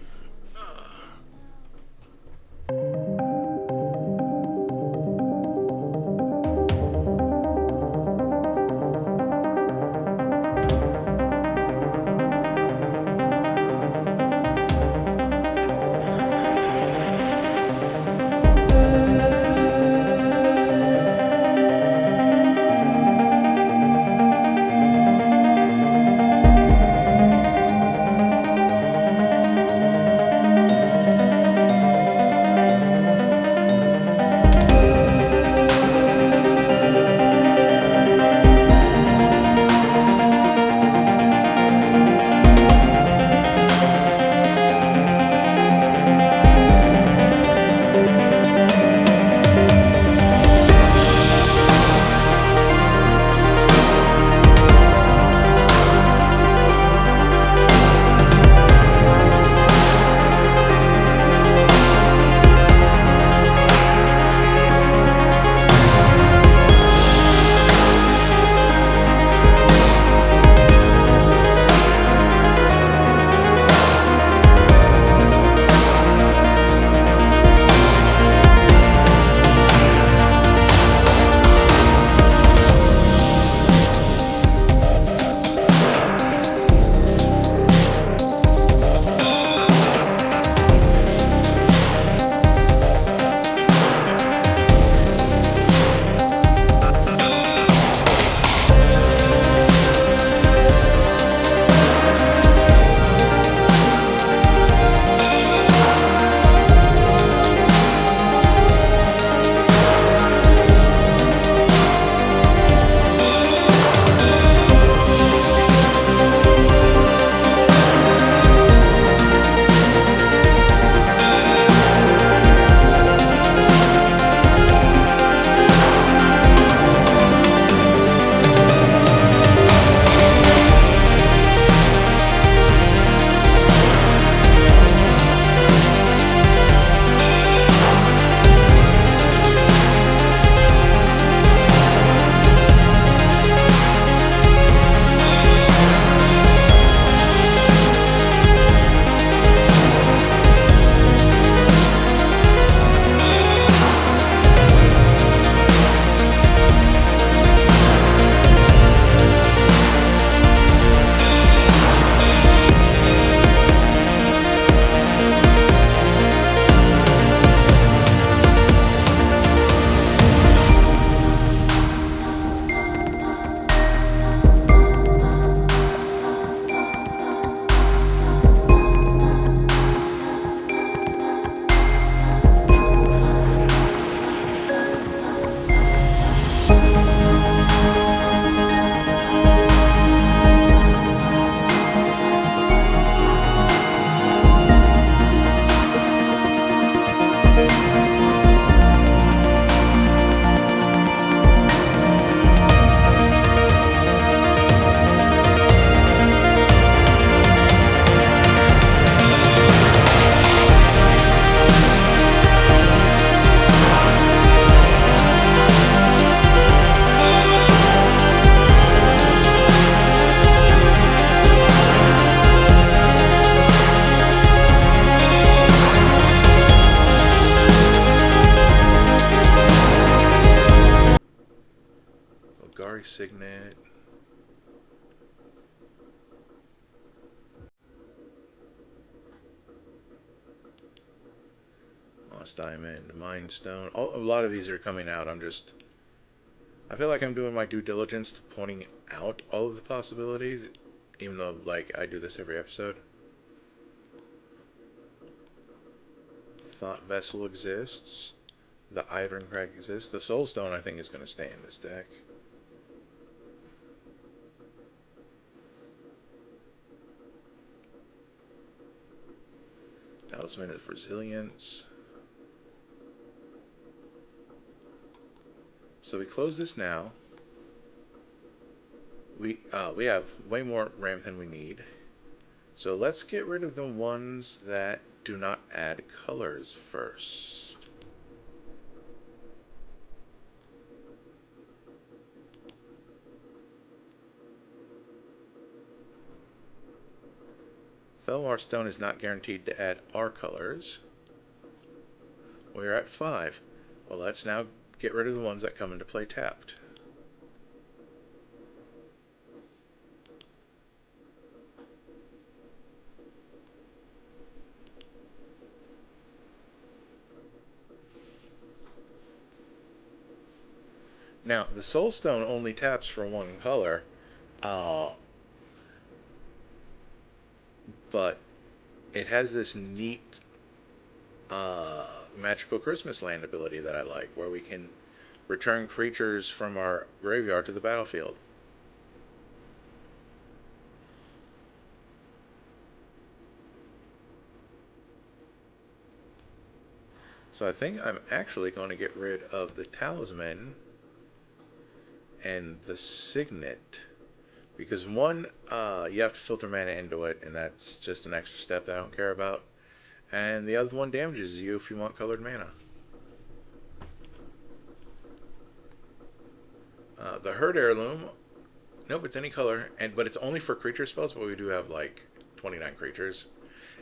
Signet. Lost Diamond, Mind Stone. A lot of these are coming out. I feel like I'm doing my due diligence to pointing out all of the possibilities, even though, like, I do this every episode. Thought Vessel exists. The Iron Crag exists. The Soul Stone, I think, is going to stay in this deck. Talisman is Resilience. So we close this now. We have way more ramp than we need. So let's get rid of the ones that do not add colors first. Felmar Stone is not guaranteed to add our colors. We're at 5. Well, let's now get rid of the ones that come into play tapped. Now, the Soul Stone only taps for one color, but it has this neat magical Christmas land ability that I like, where we can return creatures from our graveyard to the battlefield. So I think I'm actually going to get rid of the Talisman and the Signet, because one, you have to filter mana into it, and that's just an extra step that I don't care about, and the other one damages you if you want colored mana. The Herd Heirloom, nope, it's any color, but it's only for creature spells, but we do have like 29 creatures.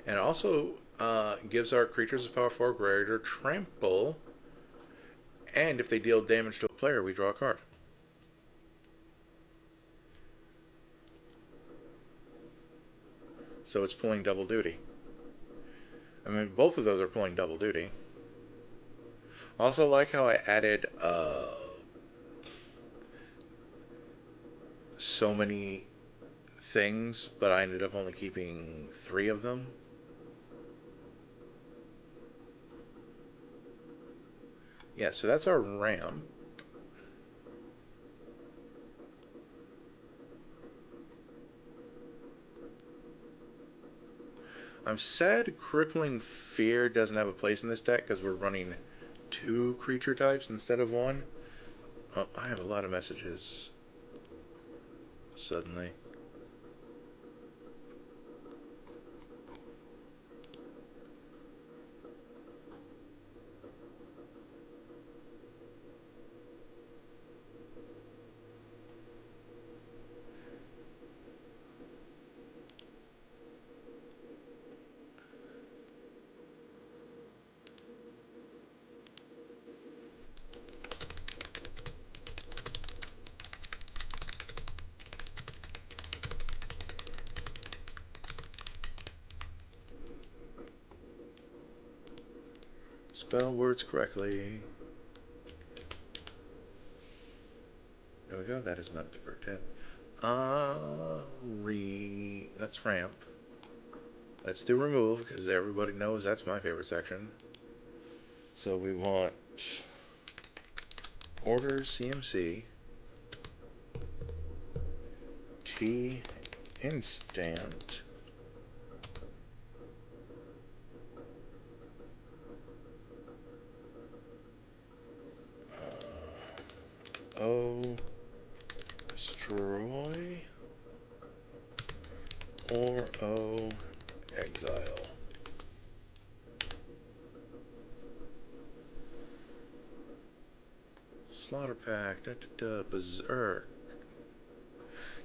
And it also gives our creatures of power 4 greater trample, and if they deal damage to a player, we draw a card. So it's pulling double duty. I mean, both of those are pulling double duty. Also like how I added so many things, but I ended up only keeping 3 of them. Yeah, so that's our ramp. I'm sad Crippling Fear doesn't have a place in this deck because we're running 2 creature types instead of 1. Oh, I have a lot of messages suddenly. Spell words correctly. There we go. That is not the correct hit. That's ramp. Let's do remove, because everybody knows that's my favorite section. So we want order CMC, T instant, O destroy, or O exile. Slaughter Pack, Berserk.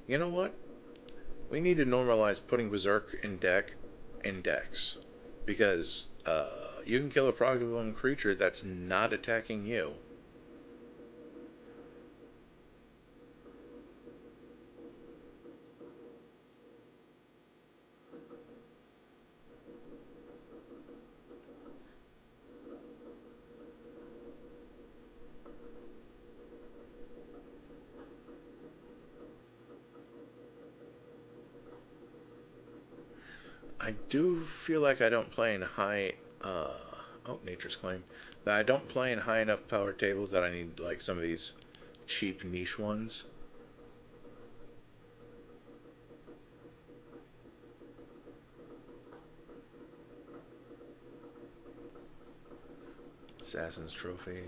You know what? We need to normalize putting Berserk in decks. Because you can kill a problem creature that's not attacking you. I do feel like I don't play in high. Oh, Nature's Claim. That I don't play in high enough power tables that I need like some of these cheap niche ones. Assassin's Trophy.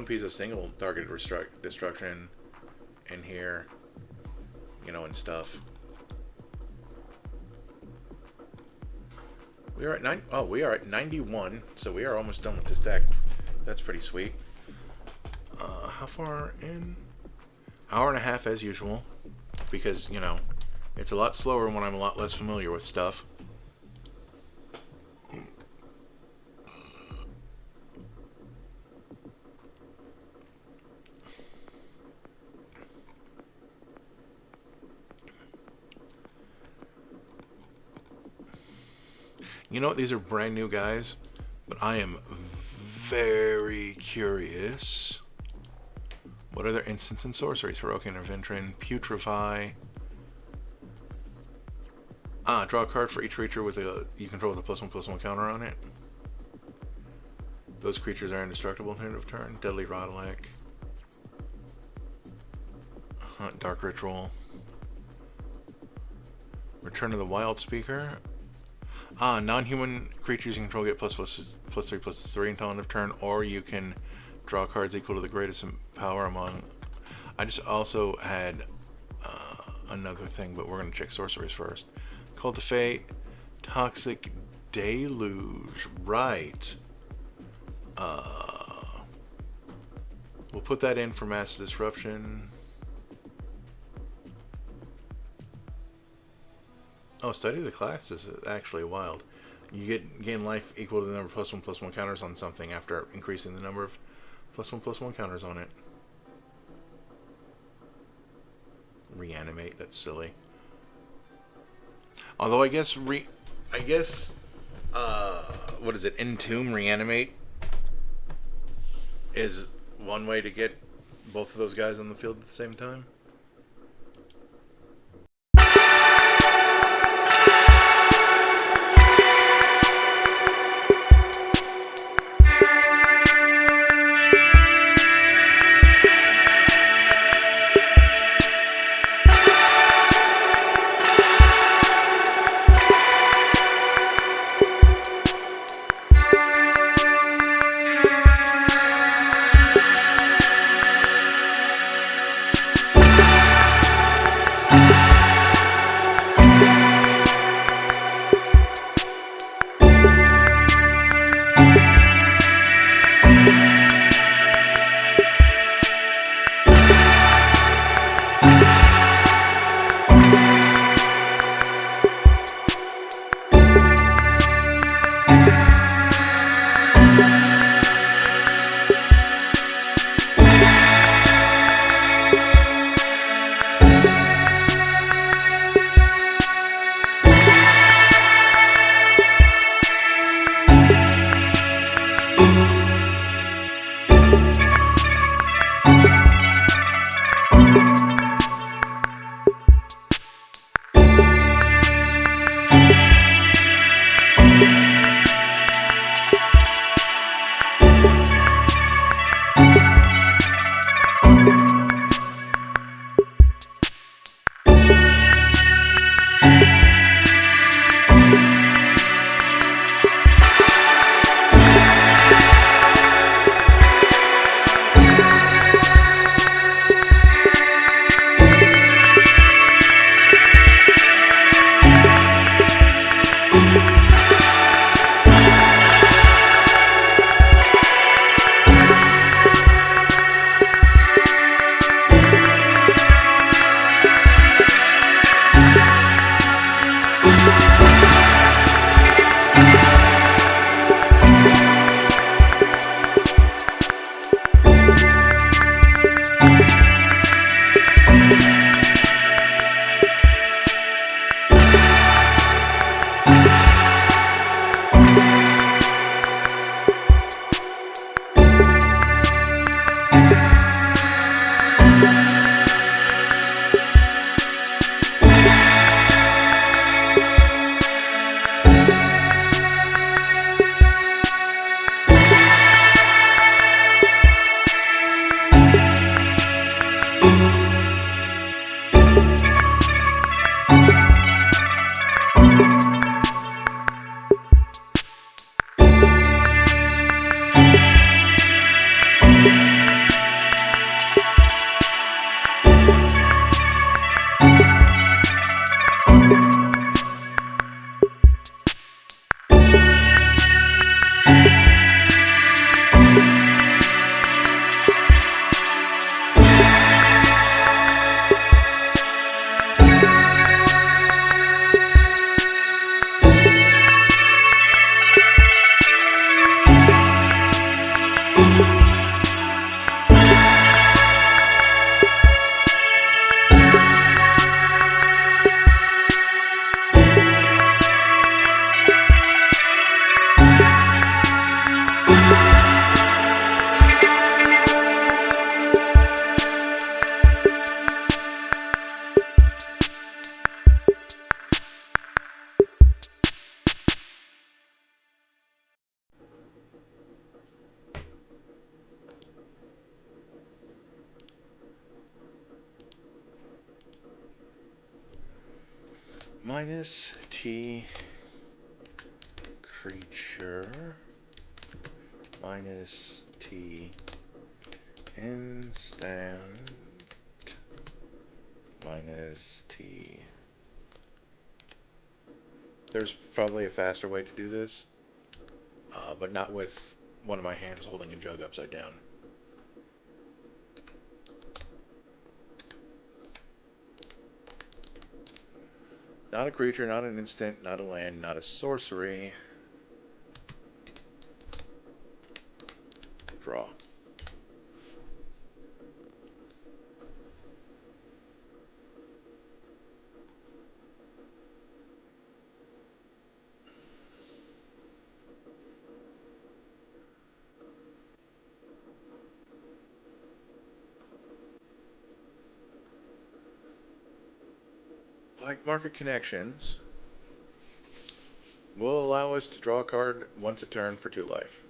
one piece of single targeted destruction in here, you know, and stuff. We are at we are at 91, so we are almost done with this deck. That's pretty sweet. How far in? Hour and a half as usual, because, you know, it's a lot slower when I'm a lot less familiar with stuff. You know what? These are brand new guys, but I am very curious. What are their instants and sorceries? Heroic Intervention, Putrefy. Draw a card for each creature with you control with a +1/+1 counter on it. Those creatures are indestructible at the end of turn. Deadly Rodolek. Dark Ritual. Return of the Wild Speaker. Non-human creatures you control get +3/+3 until end of turn, or you can draw cards equal to the greatest power among. I just also had another thing, but we're going to check sorceries first. Cultivate, Toxic Deluge, right. We'll put that in for Mass Disruption. Oh, Study the Class is actually wild. You gain life equal to the number of +1/+1 counters on something after increasing the number of +1/+1 counters on it. Reanimate, that's silly. Although I guess what is it? Entomb Reanimate is one way to get both of those guys on the field at the same time. minus T creature minus T instant minus T. There's probably a faster way to do this, but not with one of my hands holding a jug upside down. Not a creature, not an instant, not a land, not a sorcery. Draw. Like market connections will allow us to draw a card once a turn for 2 life.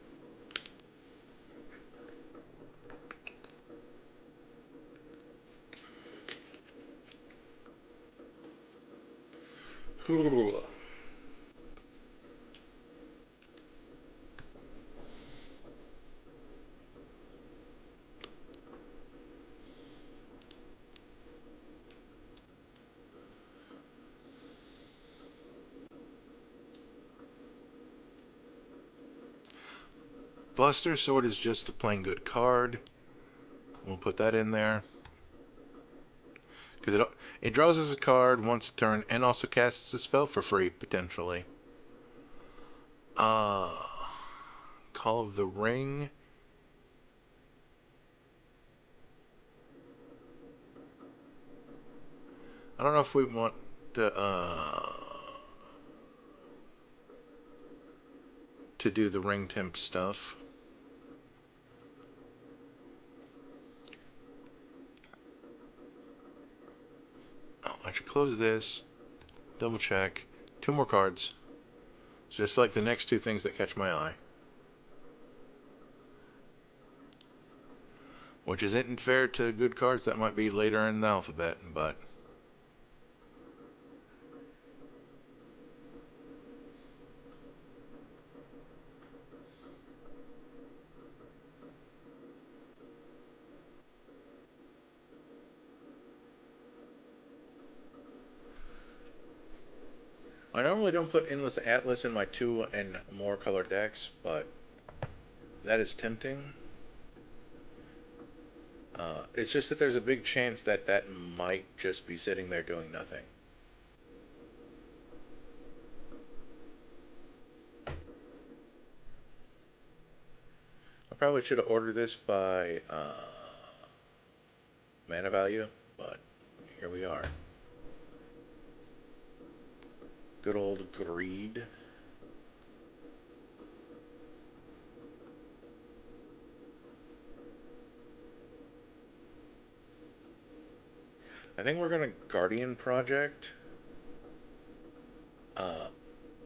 Buster Sword is just a plain good card. We'll put that in there. Because it draws us a card once a turn and also casts a spell for free, potentially. Call of the Ring. I don't know if we want to do the ring temp stuff. Oh, I should close this. Double check. 2 more cards. It's just like the next 2 things that catch my eye. Which isn't fair to good cards that might be later in the alphabet, but... I normally don't put Endless Atlas in my 2 and more color decks, but that is tempting. It's just that there's a big chance that that might just be sitting there doing nothing. I probably should have ordered this by mana value, but here we are. Good old greed. I think we're going to Guardian Project.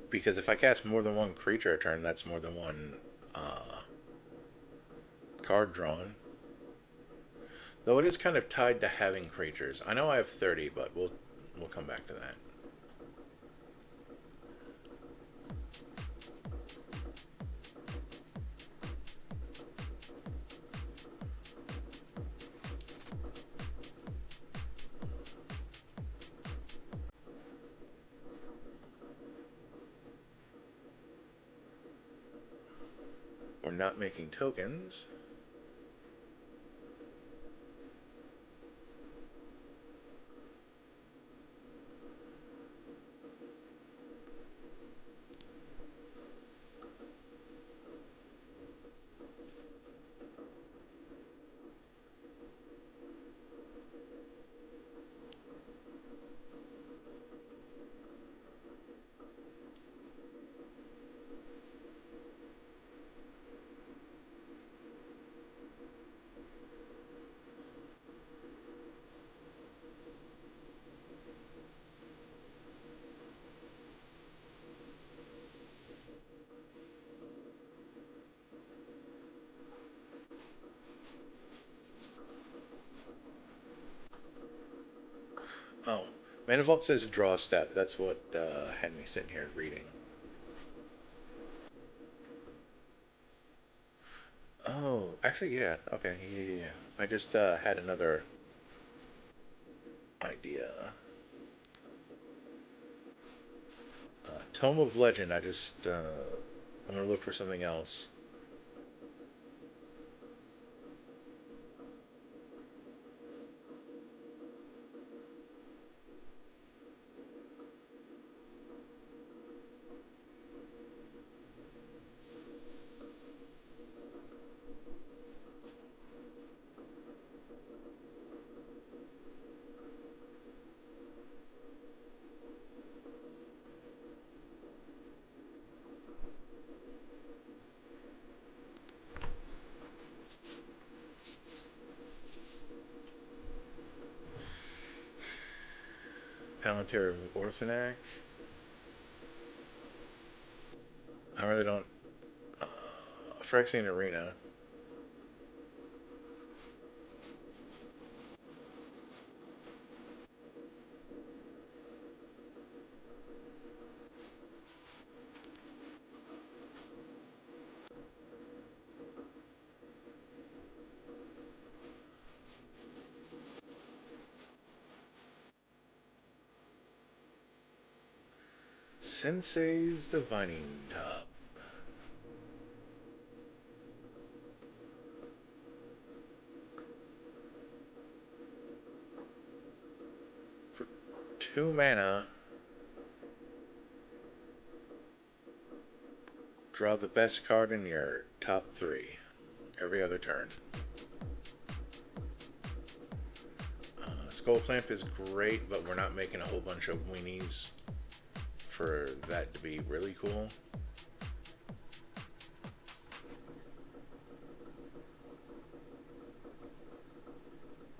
Because if I cast more than 1 creature a turn, that's more than 1 card drawn. Though it is kind of tied to having creatures. I know I have 30, but we'll come back to that. We're not making tokens. Oh, Mana Vault says draw a step. That's what had me sitting here reading. Oh, actually, yeah. Okay, yeah. I just had another idea. Tome of Legend. I'm gonna look for something else. Palantir Orthonac. I really don't. Phyrexian Arena. Sensei's Divining Top. For 2 mana, draw the best card in your top 3 every other turn. Skull Clamp is great, but we're not making a whole bunch of weenies for that to be really cool.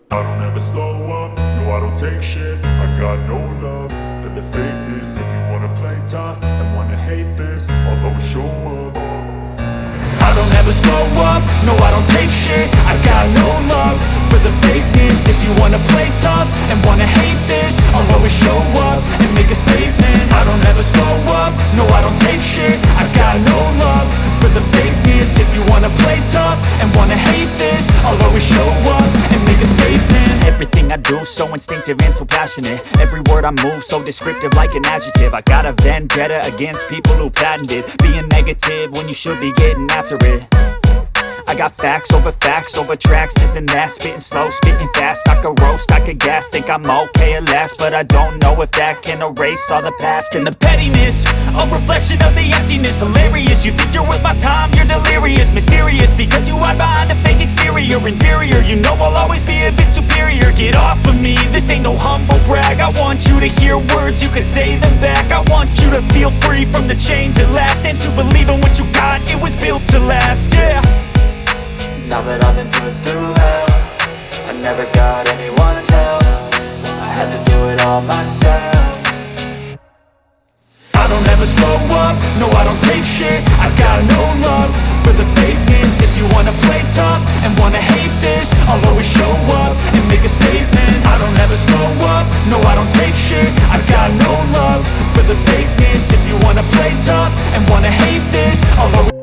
I don't ever slow up, no I don't take shit. I got no love for the fakeness. If you wanna play tough and wanna hate this, I'll always show up. I don't ever slow up, no I don't take shit. I got no love for the fakeness. If you wanna play tough and wanna hate this, I'll always show up and make a statement. I don't ever slow up, no I don't take shit. I got no love for the fakeness. If you wanna play tough and wanna hate this, I'll always show up and make a statement. Everything I do so instinctive and so passionate. Every word I move so descriptive like an adjective. I got a vendetta against people who patented being negative when you should be getting after it. I got facts over tracks, this and that. Spitting slow, spitting fast, I could roast, I could gas. Think I'm okay at last, but I don't know if that can erase all the past. And the pettiness, a reflection of the emptiness. Hilarious, you think you're worth my time, you're delirious. Mysterious, because you hide behind a fake exterior. Inferior, you know I'll always be a bit superior. Get off of me, this ain't no humble brag. I want you to hear words, you can say them back. I want you to feel free from the chains at last, and to believe in what you got, it was built to last, yeah. Now that I've been put through hell, I never got anyone's help. I had to do it all myself. I don't ever slow up, no I don't take shit. I got no love for the fakeness. If you wanna play tough and wanna hate this, I'll always show up and make a statement. I don't ever slow up, no I don't take shit. I got no love for the fakeness. If you wanna play tough and wanna hate this, I'll always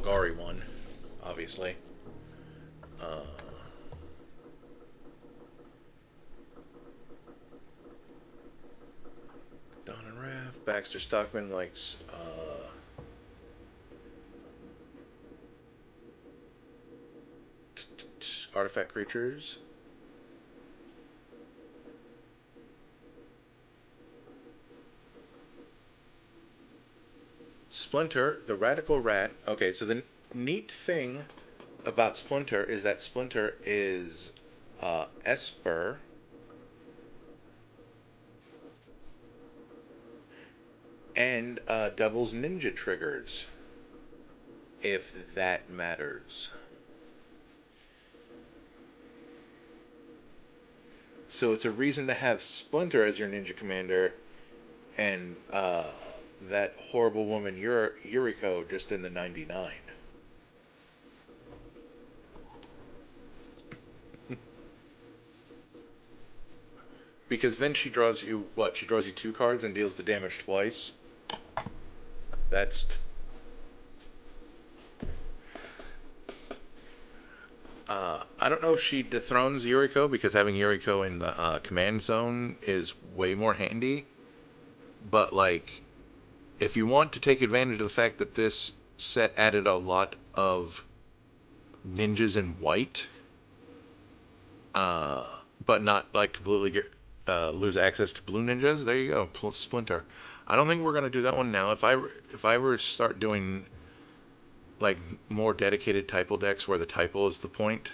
Golgari one, obviously. Don and Raph. Baxter Stockman likes artifact creatures. Splinter, the Radical Rat. Okay, so the neat thing about Splinter is that Splinter is Esper and Devil's Ninja triggers, if that matters. So it's a reason to have Splinter as your ninja commander, and that horrible woman Yuriko just in the 99. Because then she draws you, what? She draws you 2 cards and deals the damage twice. That's... I don't know if she dethrones Yuriko, because having Yuriko in the command zone is way more handy. But, like, if you want to take advantage of the fact that this set added a lot of ninjas in white, but not, like, completely lose access to blue ninjas, there you go, Splinter. I don't think we're going to do that one now. If I were to start doing, like, more dedicated typo decks where the typo is the point,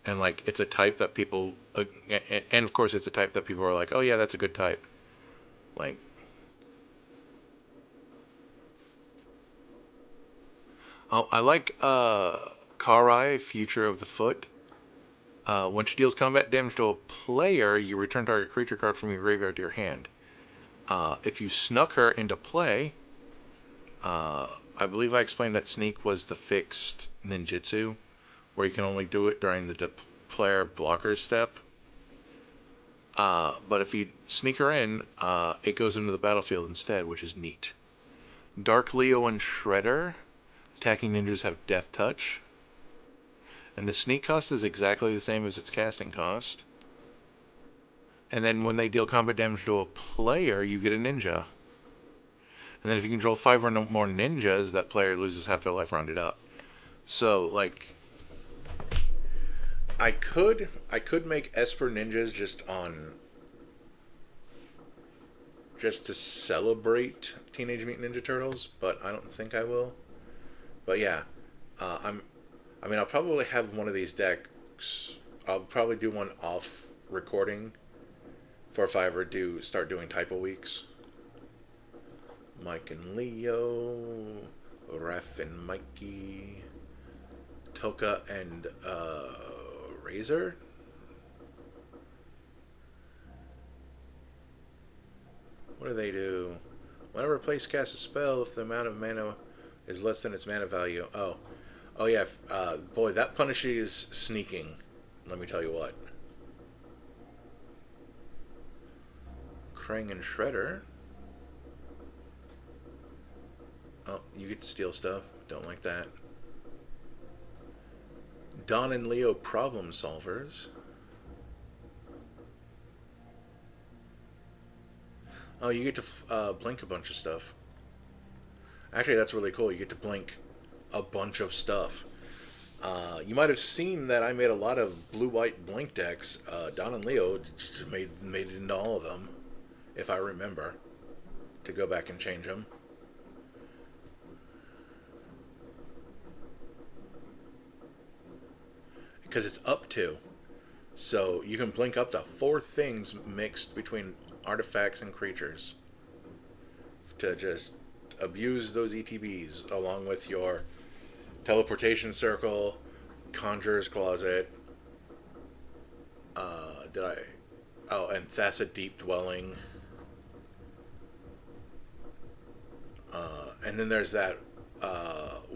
and, like, it's a type that people, and of course it's a type that people are like, oh yeah, that's a good type. Like, oh, I like Karai, Future of the Foot. When she deals combat damage to a player, you return target creature card from your graveyard to your hand. If you snuck her into play, I believe I explained that Sneak was the fixed ninjutsu, where you can only do it during the player blocker step. But if you sneak her in, it goes into the battlefield instead, which is neat. Dark Leo and Shredder. Attacking ninjas have Death Touch. And the sneak cost is exactly the same as its casting cost. And then when they deal combat damage to a player, you get a ninja. And then if you control 5 or no more ninjas, that player loses half their life rounded up. So, like, I could make Esper ninjas just to celebrate Teenage Mutant Ninja Turtles, but I don't think I will. But yeah, I'll probably have one of these decks. I'll probably do one off recording for if I ever start doing typo weeks. Mike and Leo, Ref and Mikey, Toka and Razor. What do they do? Whenever a place casts a spell, if the amount of mana is less than its mana value. Oh yeah. Boy, that punishes sneaking. Let me tell you what. Krang and Shredder. Oh, you get to steal stuff. Don't like that. Don and Leo Problem Solvers. Oh, you get to blink a bunch of stuff. Actually, that's really cool. You get to blink a bunch of stuff. You might have seen that I made a lot of blue-white blink decks. Don and Leo just made it into all of them, if I remember, to go back and change them. Because it's up to. So you can blink up to 4 things mixed between artifacts and creatures to just abuse those ETBs, along with your teleportation circle, conjurer's closet, and Thassa Deep Dwelling, and then there's that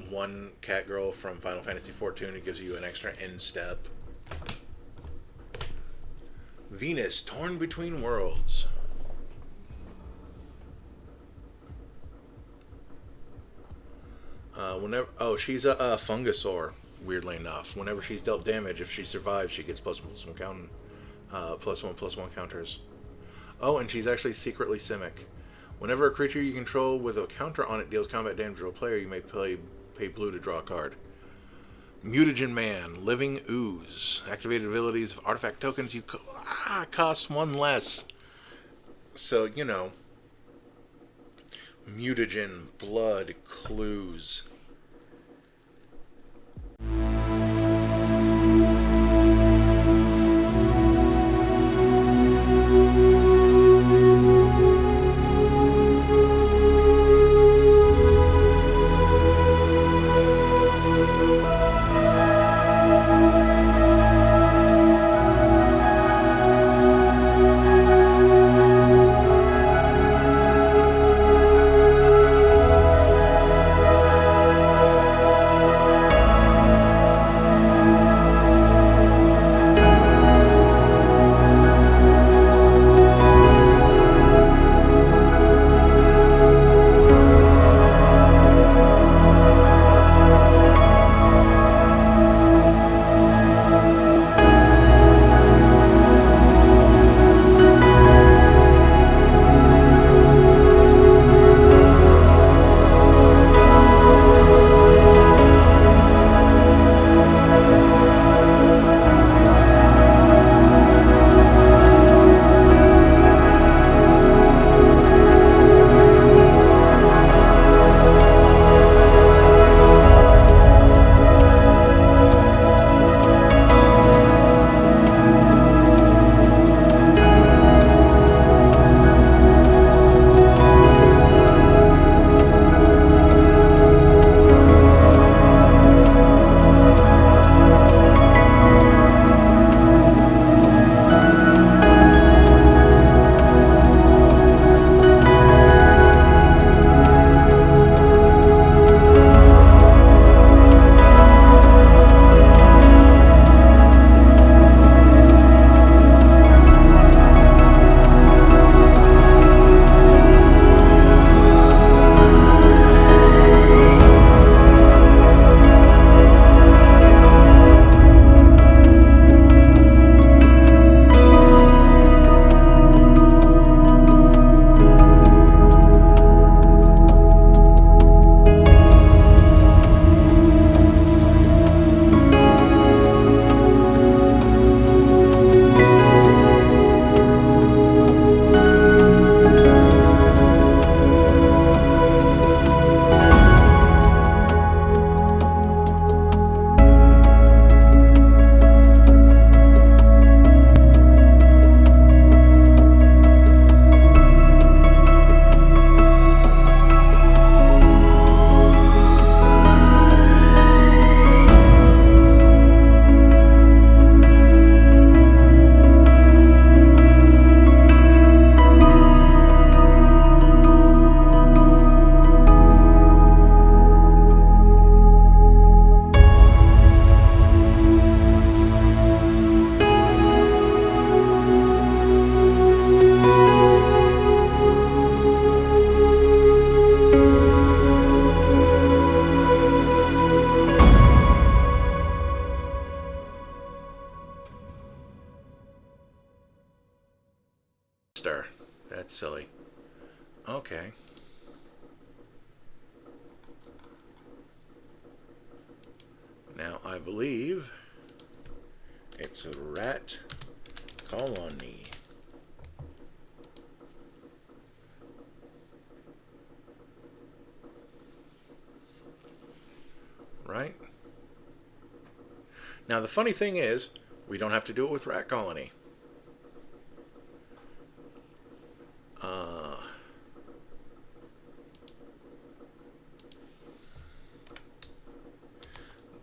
one cat girl from Final Fantasy XIV who gives you an extra end step. Venus, Torn Between Worlds. Whenever she's a fungusaur. Weirdly enough, whenever she's dealt damage, if she survives, she gets +1/+1 count, +1/+1 counters. Oh, and she's actually secretly Simic. Whenever a creature you control with a counter on it deals combat damage to a player, you may pay blue to draw a card. Mutagen Man, Living Ooze. Activated abilities of artifact tokens you cost 1 less. So, you know, Mutagen, Blood, Clues. That's silly. Okay. Now I believe it's a rat colony. Right? Now the funny thing is, we don't have to do it with rat colony.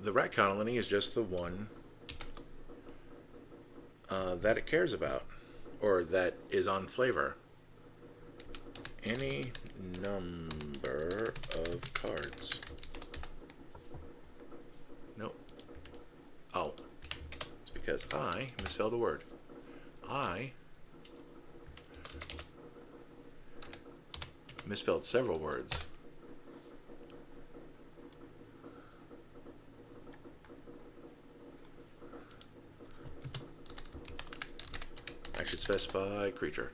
The rat colony is just the one that it cares about, or that is on flavor. Any number of cards. Nope. Oh. It's because I misspelled a word. I misspelled several words. should specify creature.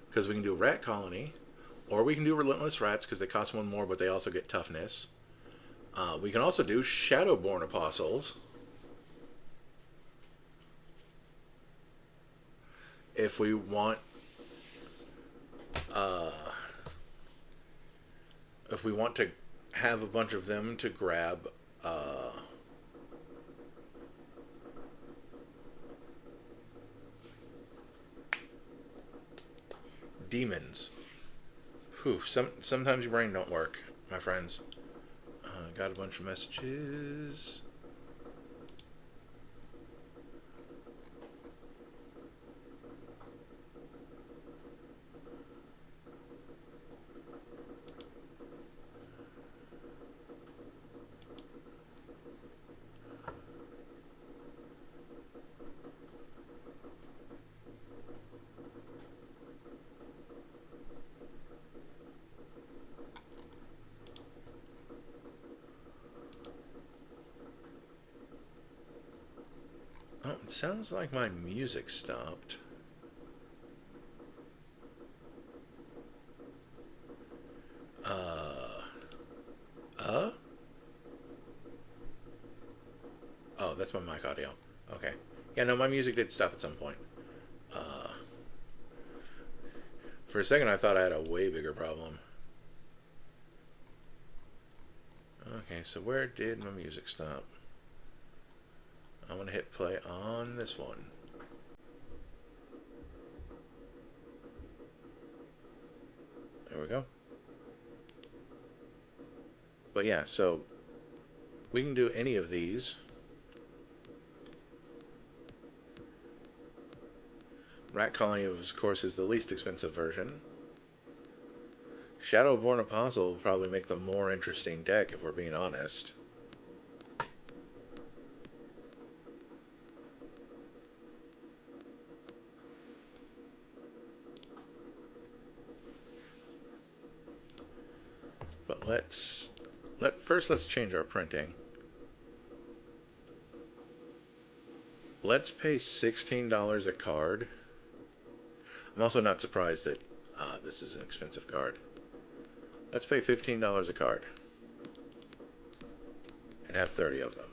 Because we can do a rat colony, or we can do relentless rats because they cost one more, but they also get toughness. We can also do Shadowborn Apostles. If we want, to have a bunch of them to grab, demons. Whew, sometimes your brain don't work, my friends. Got a bunch of messages. Oh, it sounds like my music stopped. Oh, that's my mic audio. Okay. Yeah, no, my music did stop at some point. For a second, I thought I had a way bigger problem. Okay, so where did my music stop? I'm going to hit play on this one. There we go. But yeah, so we can do any of these. Rat Colony, of course, is the least expensive version. Shadowborn Apostle will probably make the more interesting deck, if we're being honest. But first let's change our printing. Let's pay $16 a card. I'm also not surprised that this is an expensive card. Let's pay $15 a card. And have 30 of them.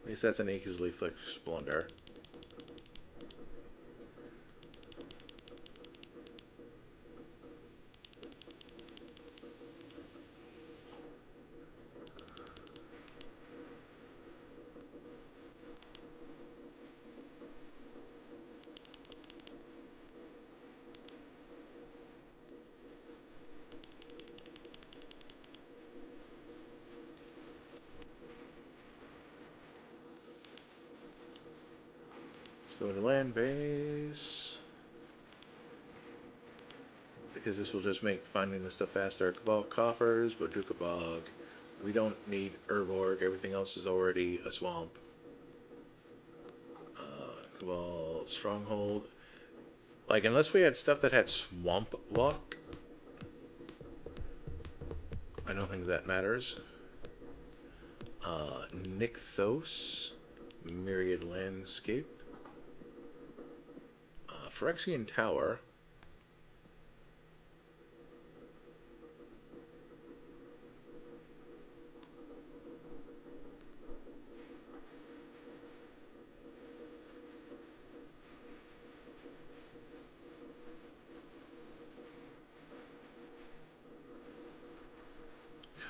At least that's an easily fixed blunder. Let's go to land base. Because this will just make finding this stuff faster. Cabal Coffers, Boduca Bog. We don't need Urborg. Everything else is already a swamp. Cabal Stronghold. Like, unless we had stuff that had Swamp Walk, I don't think that matters. Nykthos. Myriad Landscape. Phyrexian Tower.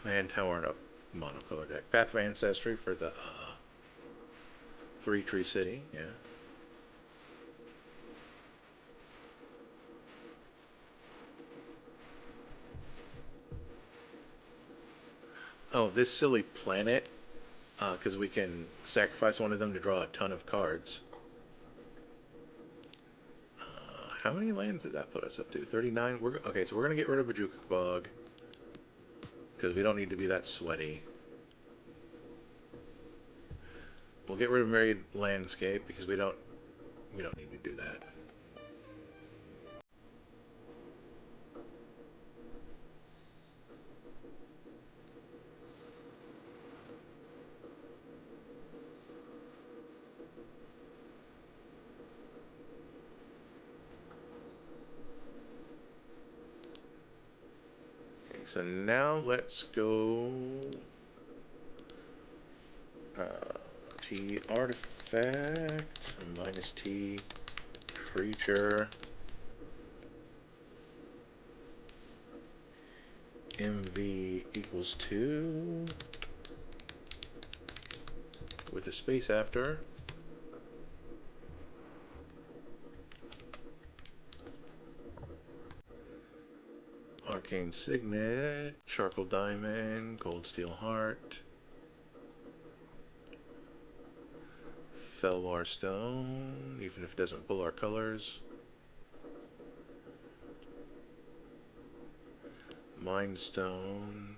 Man Tower and a monocolor deck. Path of Ancestry for the 3-tree city, yeah. Oh, this silly planet, because we can sacrifice one of them to draw a ton of cards. How many lands did that put us up to? 39? Okay, so we're going to get rid of Bajuka Bog, because we don't need to be that sweaty. We'll get rid of Married Landscape, because we don't need to do that. So now let's go T artifact minus T creature MV equals 2 with a space after. Arcane Signet, Charcoal Diamond, Gold Steel Heart, Felwar Stone, even if it doesn't pull our colors. Mind Stone.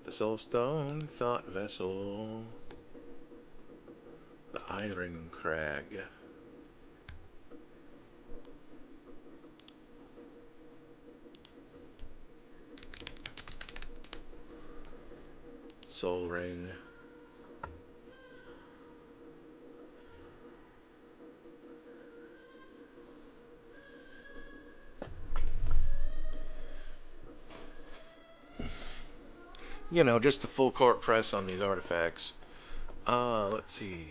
The Soul Stone, Thought Vessel, the Iron Crag. Soul Ring. You know, just the full court press on these artifacts. Let's see.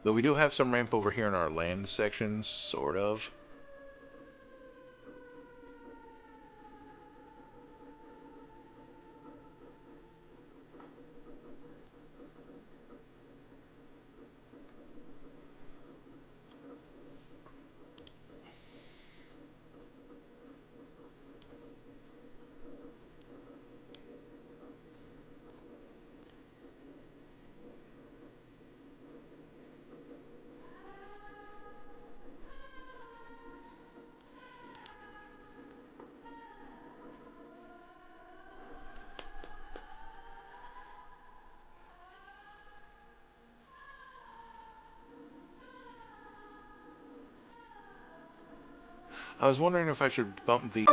Though we do have some ramp over here in our land section, sort of. I was wondering if I should bump the...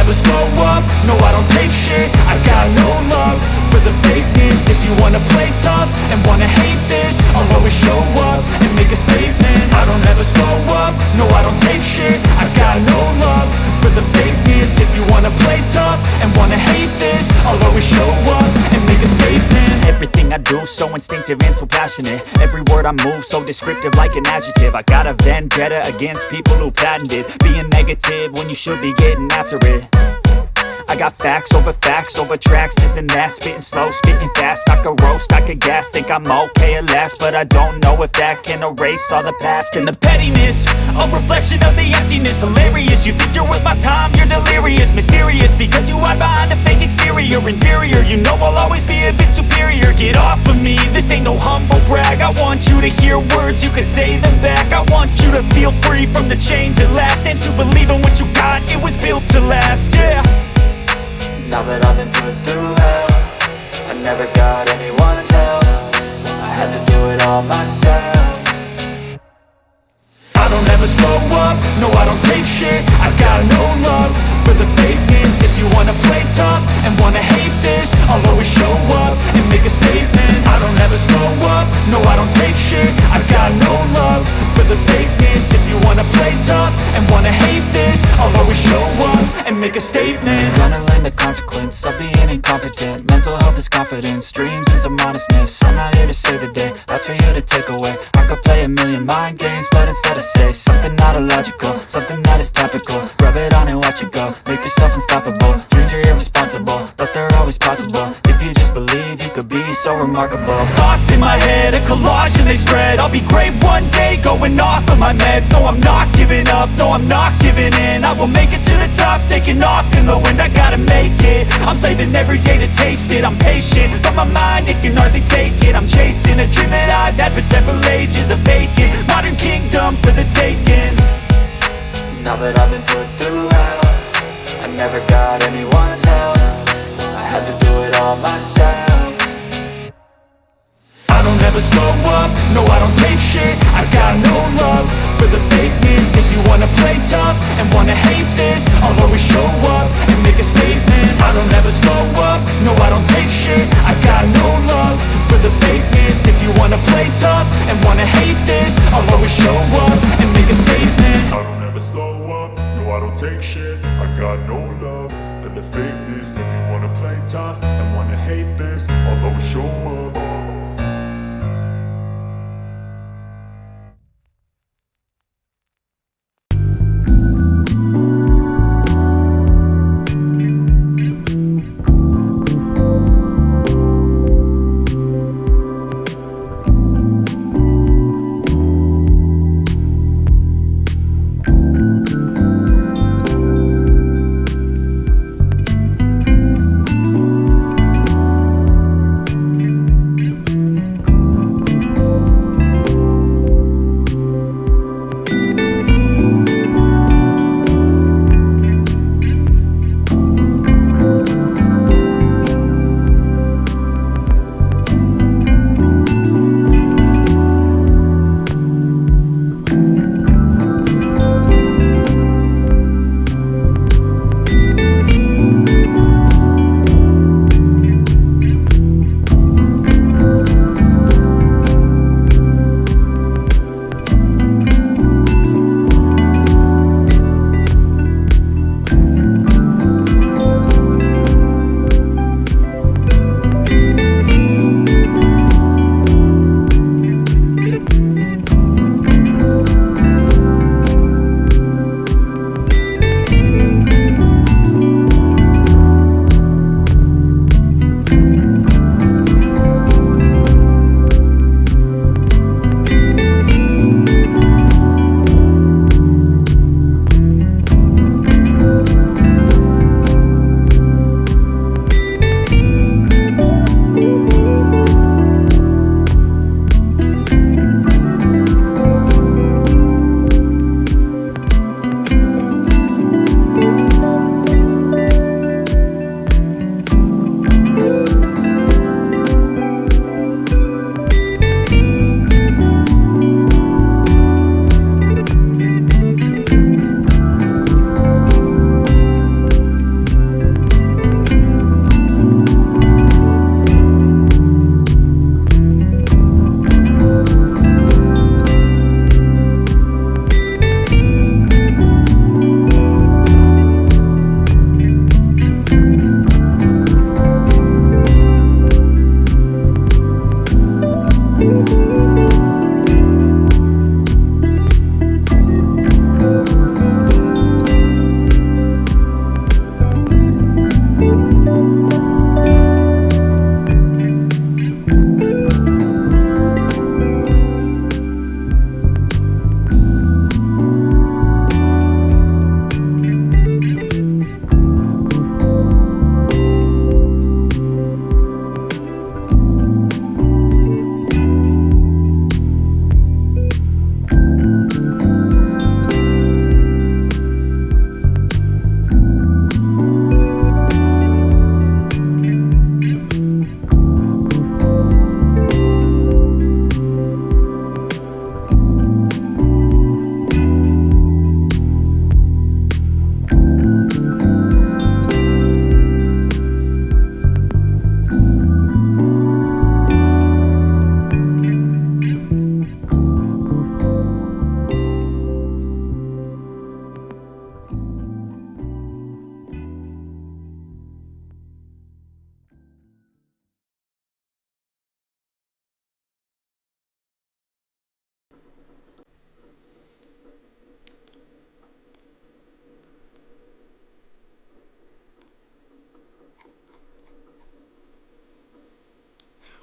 never slow up, no I don't take shit. I got no love for the fakeness. If you wanna play tough and wanna hate this, I'll always show up and make a statement. I don't ever slow up, no I don't take shit. I got no love for the fakeness. If you wanna play tough and wanna hate this, I'll always show up and make a statement. Everything I do so instinctive and so passionate. Every word I move so descriptive like an adjective. I got a vendetta against people who patented being negative when you should be getting after it. I got facts over tracks, this and that. Spitting slow, spitting fast, I could roast, I could gas. Think I'm okay at last, but I don't know if that can erase all the past. And the pettiness, a reflection of the emptiness. Hilarious, you think you're worth my time, you're delirious. Mysterious, because you hide behind a fake exterior. Inferior, you know I'll always be a bit superior. Get off of me, this ain't no humble brag. I want you to hear words, you can say them back. I want you to feel free from the chains at last, and to believe in what you got, it was built to last, yeah. Now that I've been put through hell, I never got anyone's help. I had to do it all myself. I don't ever slow up, no I don't take shit. I got no love for the fakeness. If you wanna play tough and wanna hate this, I'll always show up and make a statement. I don't ever slow up, no I don't take shit. I got no love for the fakeness. If you wanna play tough and wanna hate this, I'll always show up and make a statement. Gonna learn the consequence of being incompetent. Mental health is confidence, dreams and some modestness. I'm not here to save the day, that's for you to take away. I could play a million mind games, but instead I say something not illogical, something that is topical. Rub it on and watch it go, make yourself unstoppable. Dreams are irresponsible, but they're always possible. If you just believe, you could be so remarkable. Thoughts in my head, a collage and they spread. I'll be great one day, going off of my meds. No, I'm not giving up, no, I'm not giving in. I will make it to the top, taking off in the wind. I gotta make it, I'm saving every day to taste it. I'm patient, but my mind, it can hardly take it. I'm chasing a dream that I've had for several ages. A vacant, modern kingdom for the taking. Now that I've been put through hell, I never got anyone's help. I had to do it all myself. I don't ever slow up, no I don't take shit. I got no love for the fakeness. If you wanna play tough and wanna hate this, I'll always show up and make a statement. I don't ever slow up, no I don't take shit. I got no love for the fakeness. If you wanna play tough and wanna hate this, I'll always show up and make a statement. I don't ever slow up, no I don't take shit. I got no love for the fakeness. If you wanna play tough and wanna hate this, I'll always show up.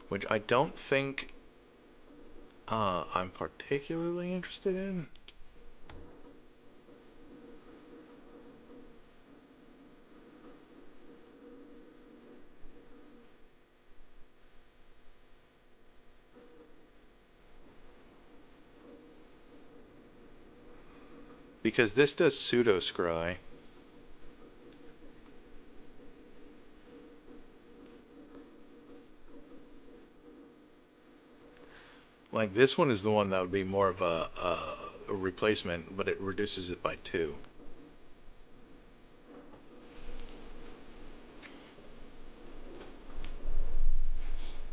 Which I don't think I'm particularly interested in. Because this does pseudo scry. Like this one is the one that would be more of a replacement, but it reduces it by 2.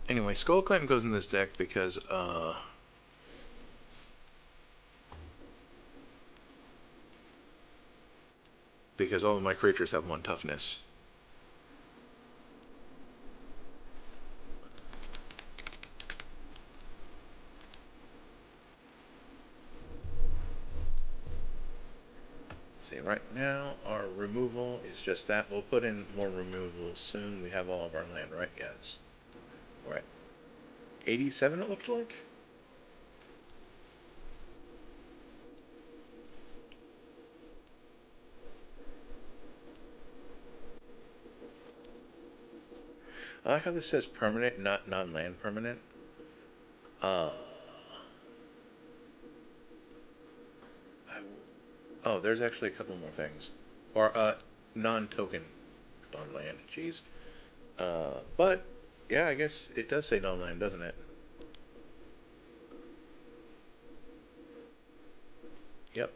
Anyway, Skull Clan goes in this deck because all of my creatures have 1 toughness. See, right now our removal is just that. We'll put in more removals soon. We have all of our land, right? Yes. We're at 87, it looks like. I like how this says permanent, not non-land permanent. Oh, there's actually a couple more things. Or, non-token non-land. Jeez. But, yeah, I guess it does say non-land, doesn't it? Yep.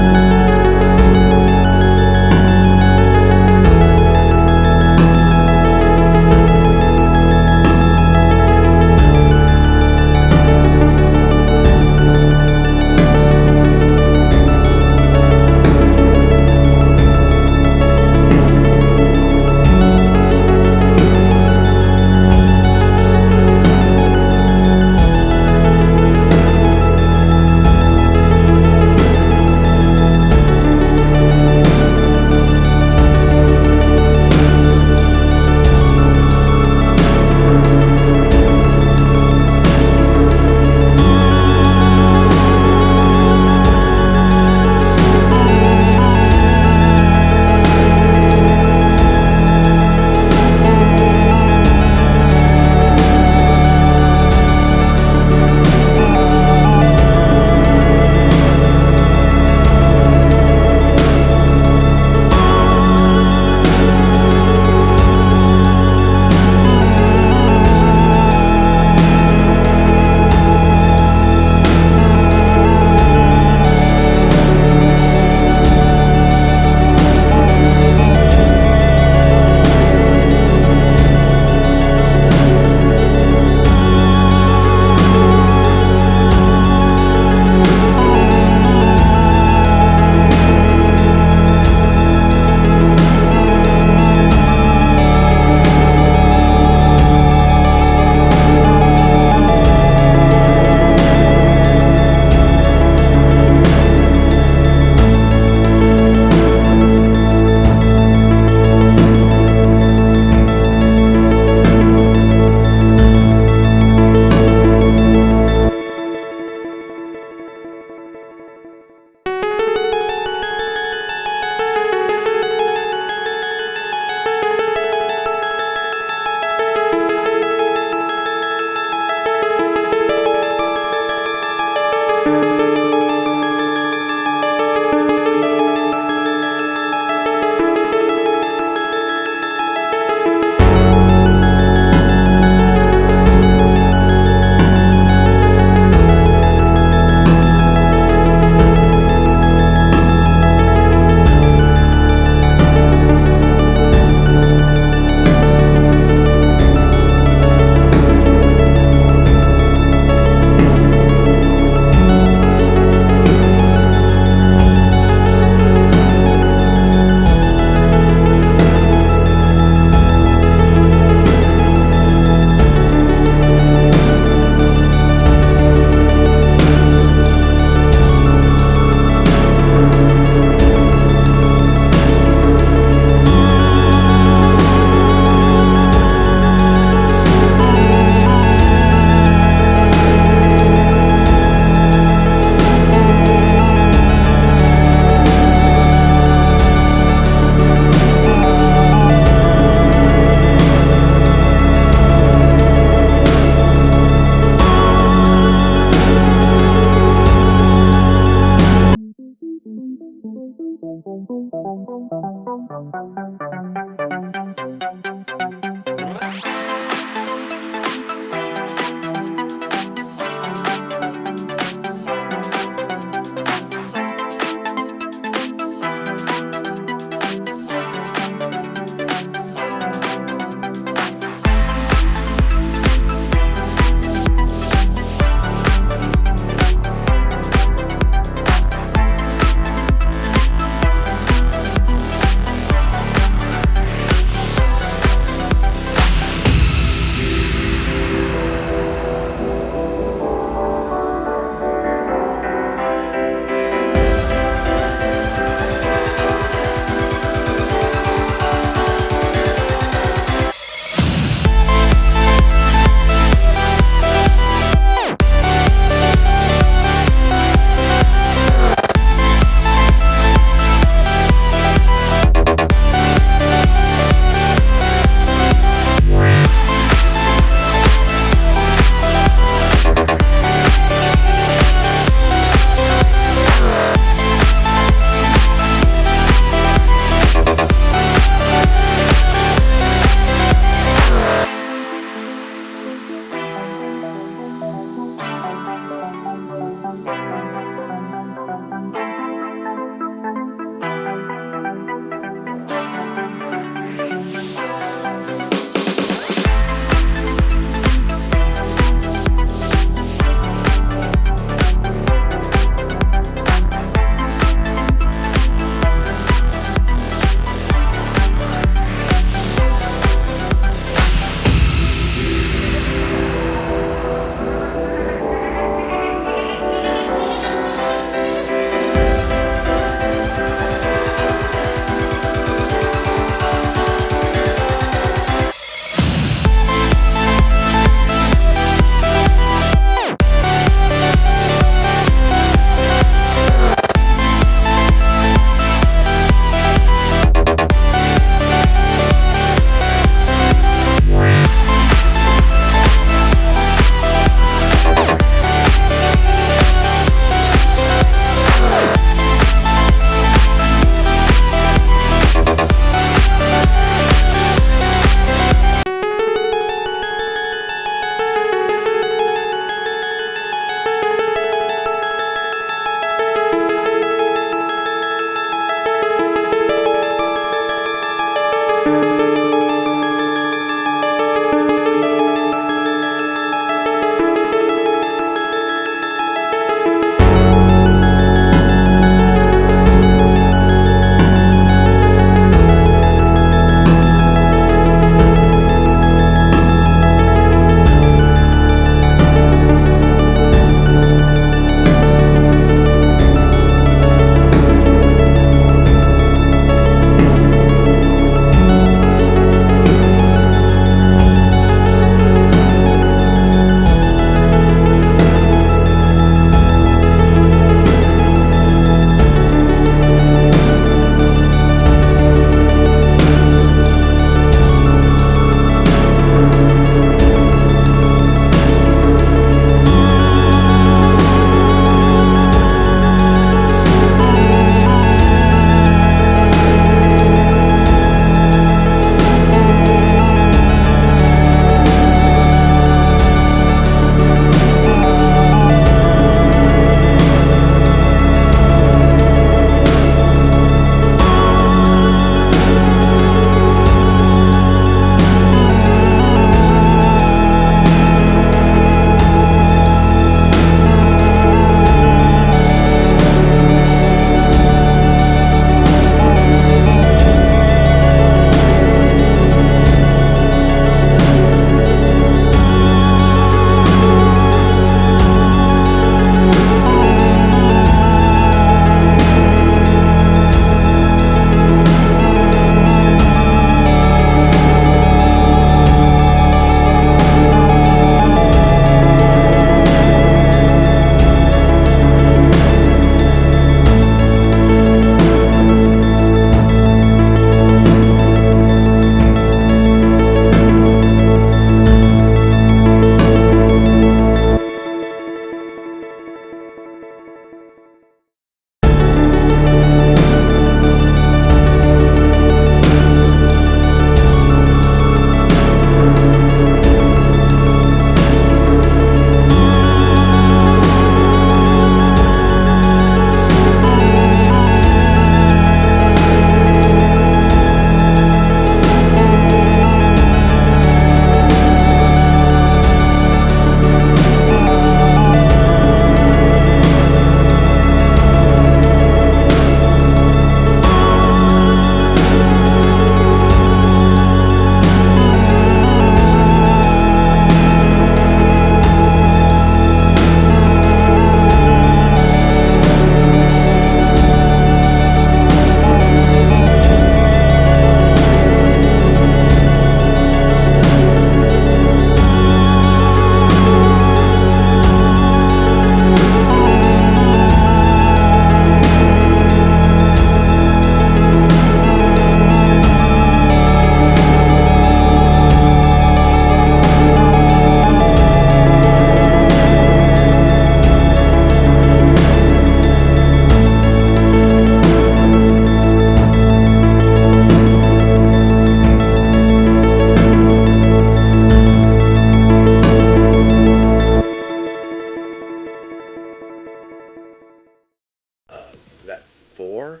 4.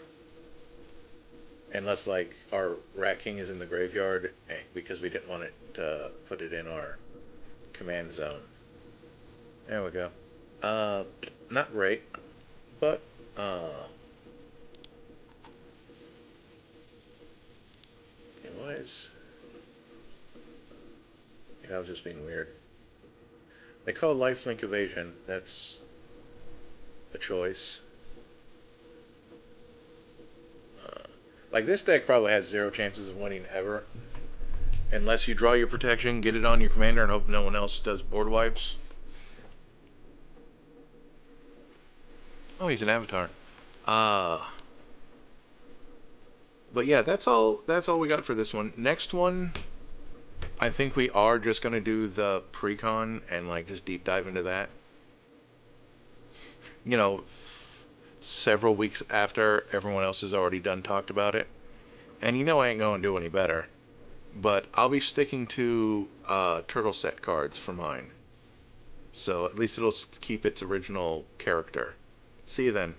Unless, like, our Rat King is in the graveyard, because we didn't want it to put it in our command zone. There we go. Not great, but, it was... I was just being weird. They call it lifelink evasion. That's a choice. Like, this deck probably has 0 chances of winning ever. Unless you draw your protection, get it on your commander, and hope no one else does board wipes. Oh, he's an avatar. But yeah, that's all we got for this one. Next one, I think we are just going to do the pre-con and, like, just deep dive into that. You know, several weeks after everyone else has already talked about it. And you know I ain't going to do any better. But I'll be sticking to turtle set cards for mine. So at least it'll keep its original character. See you then.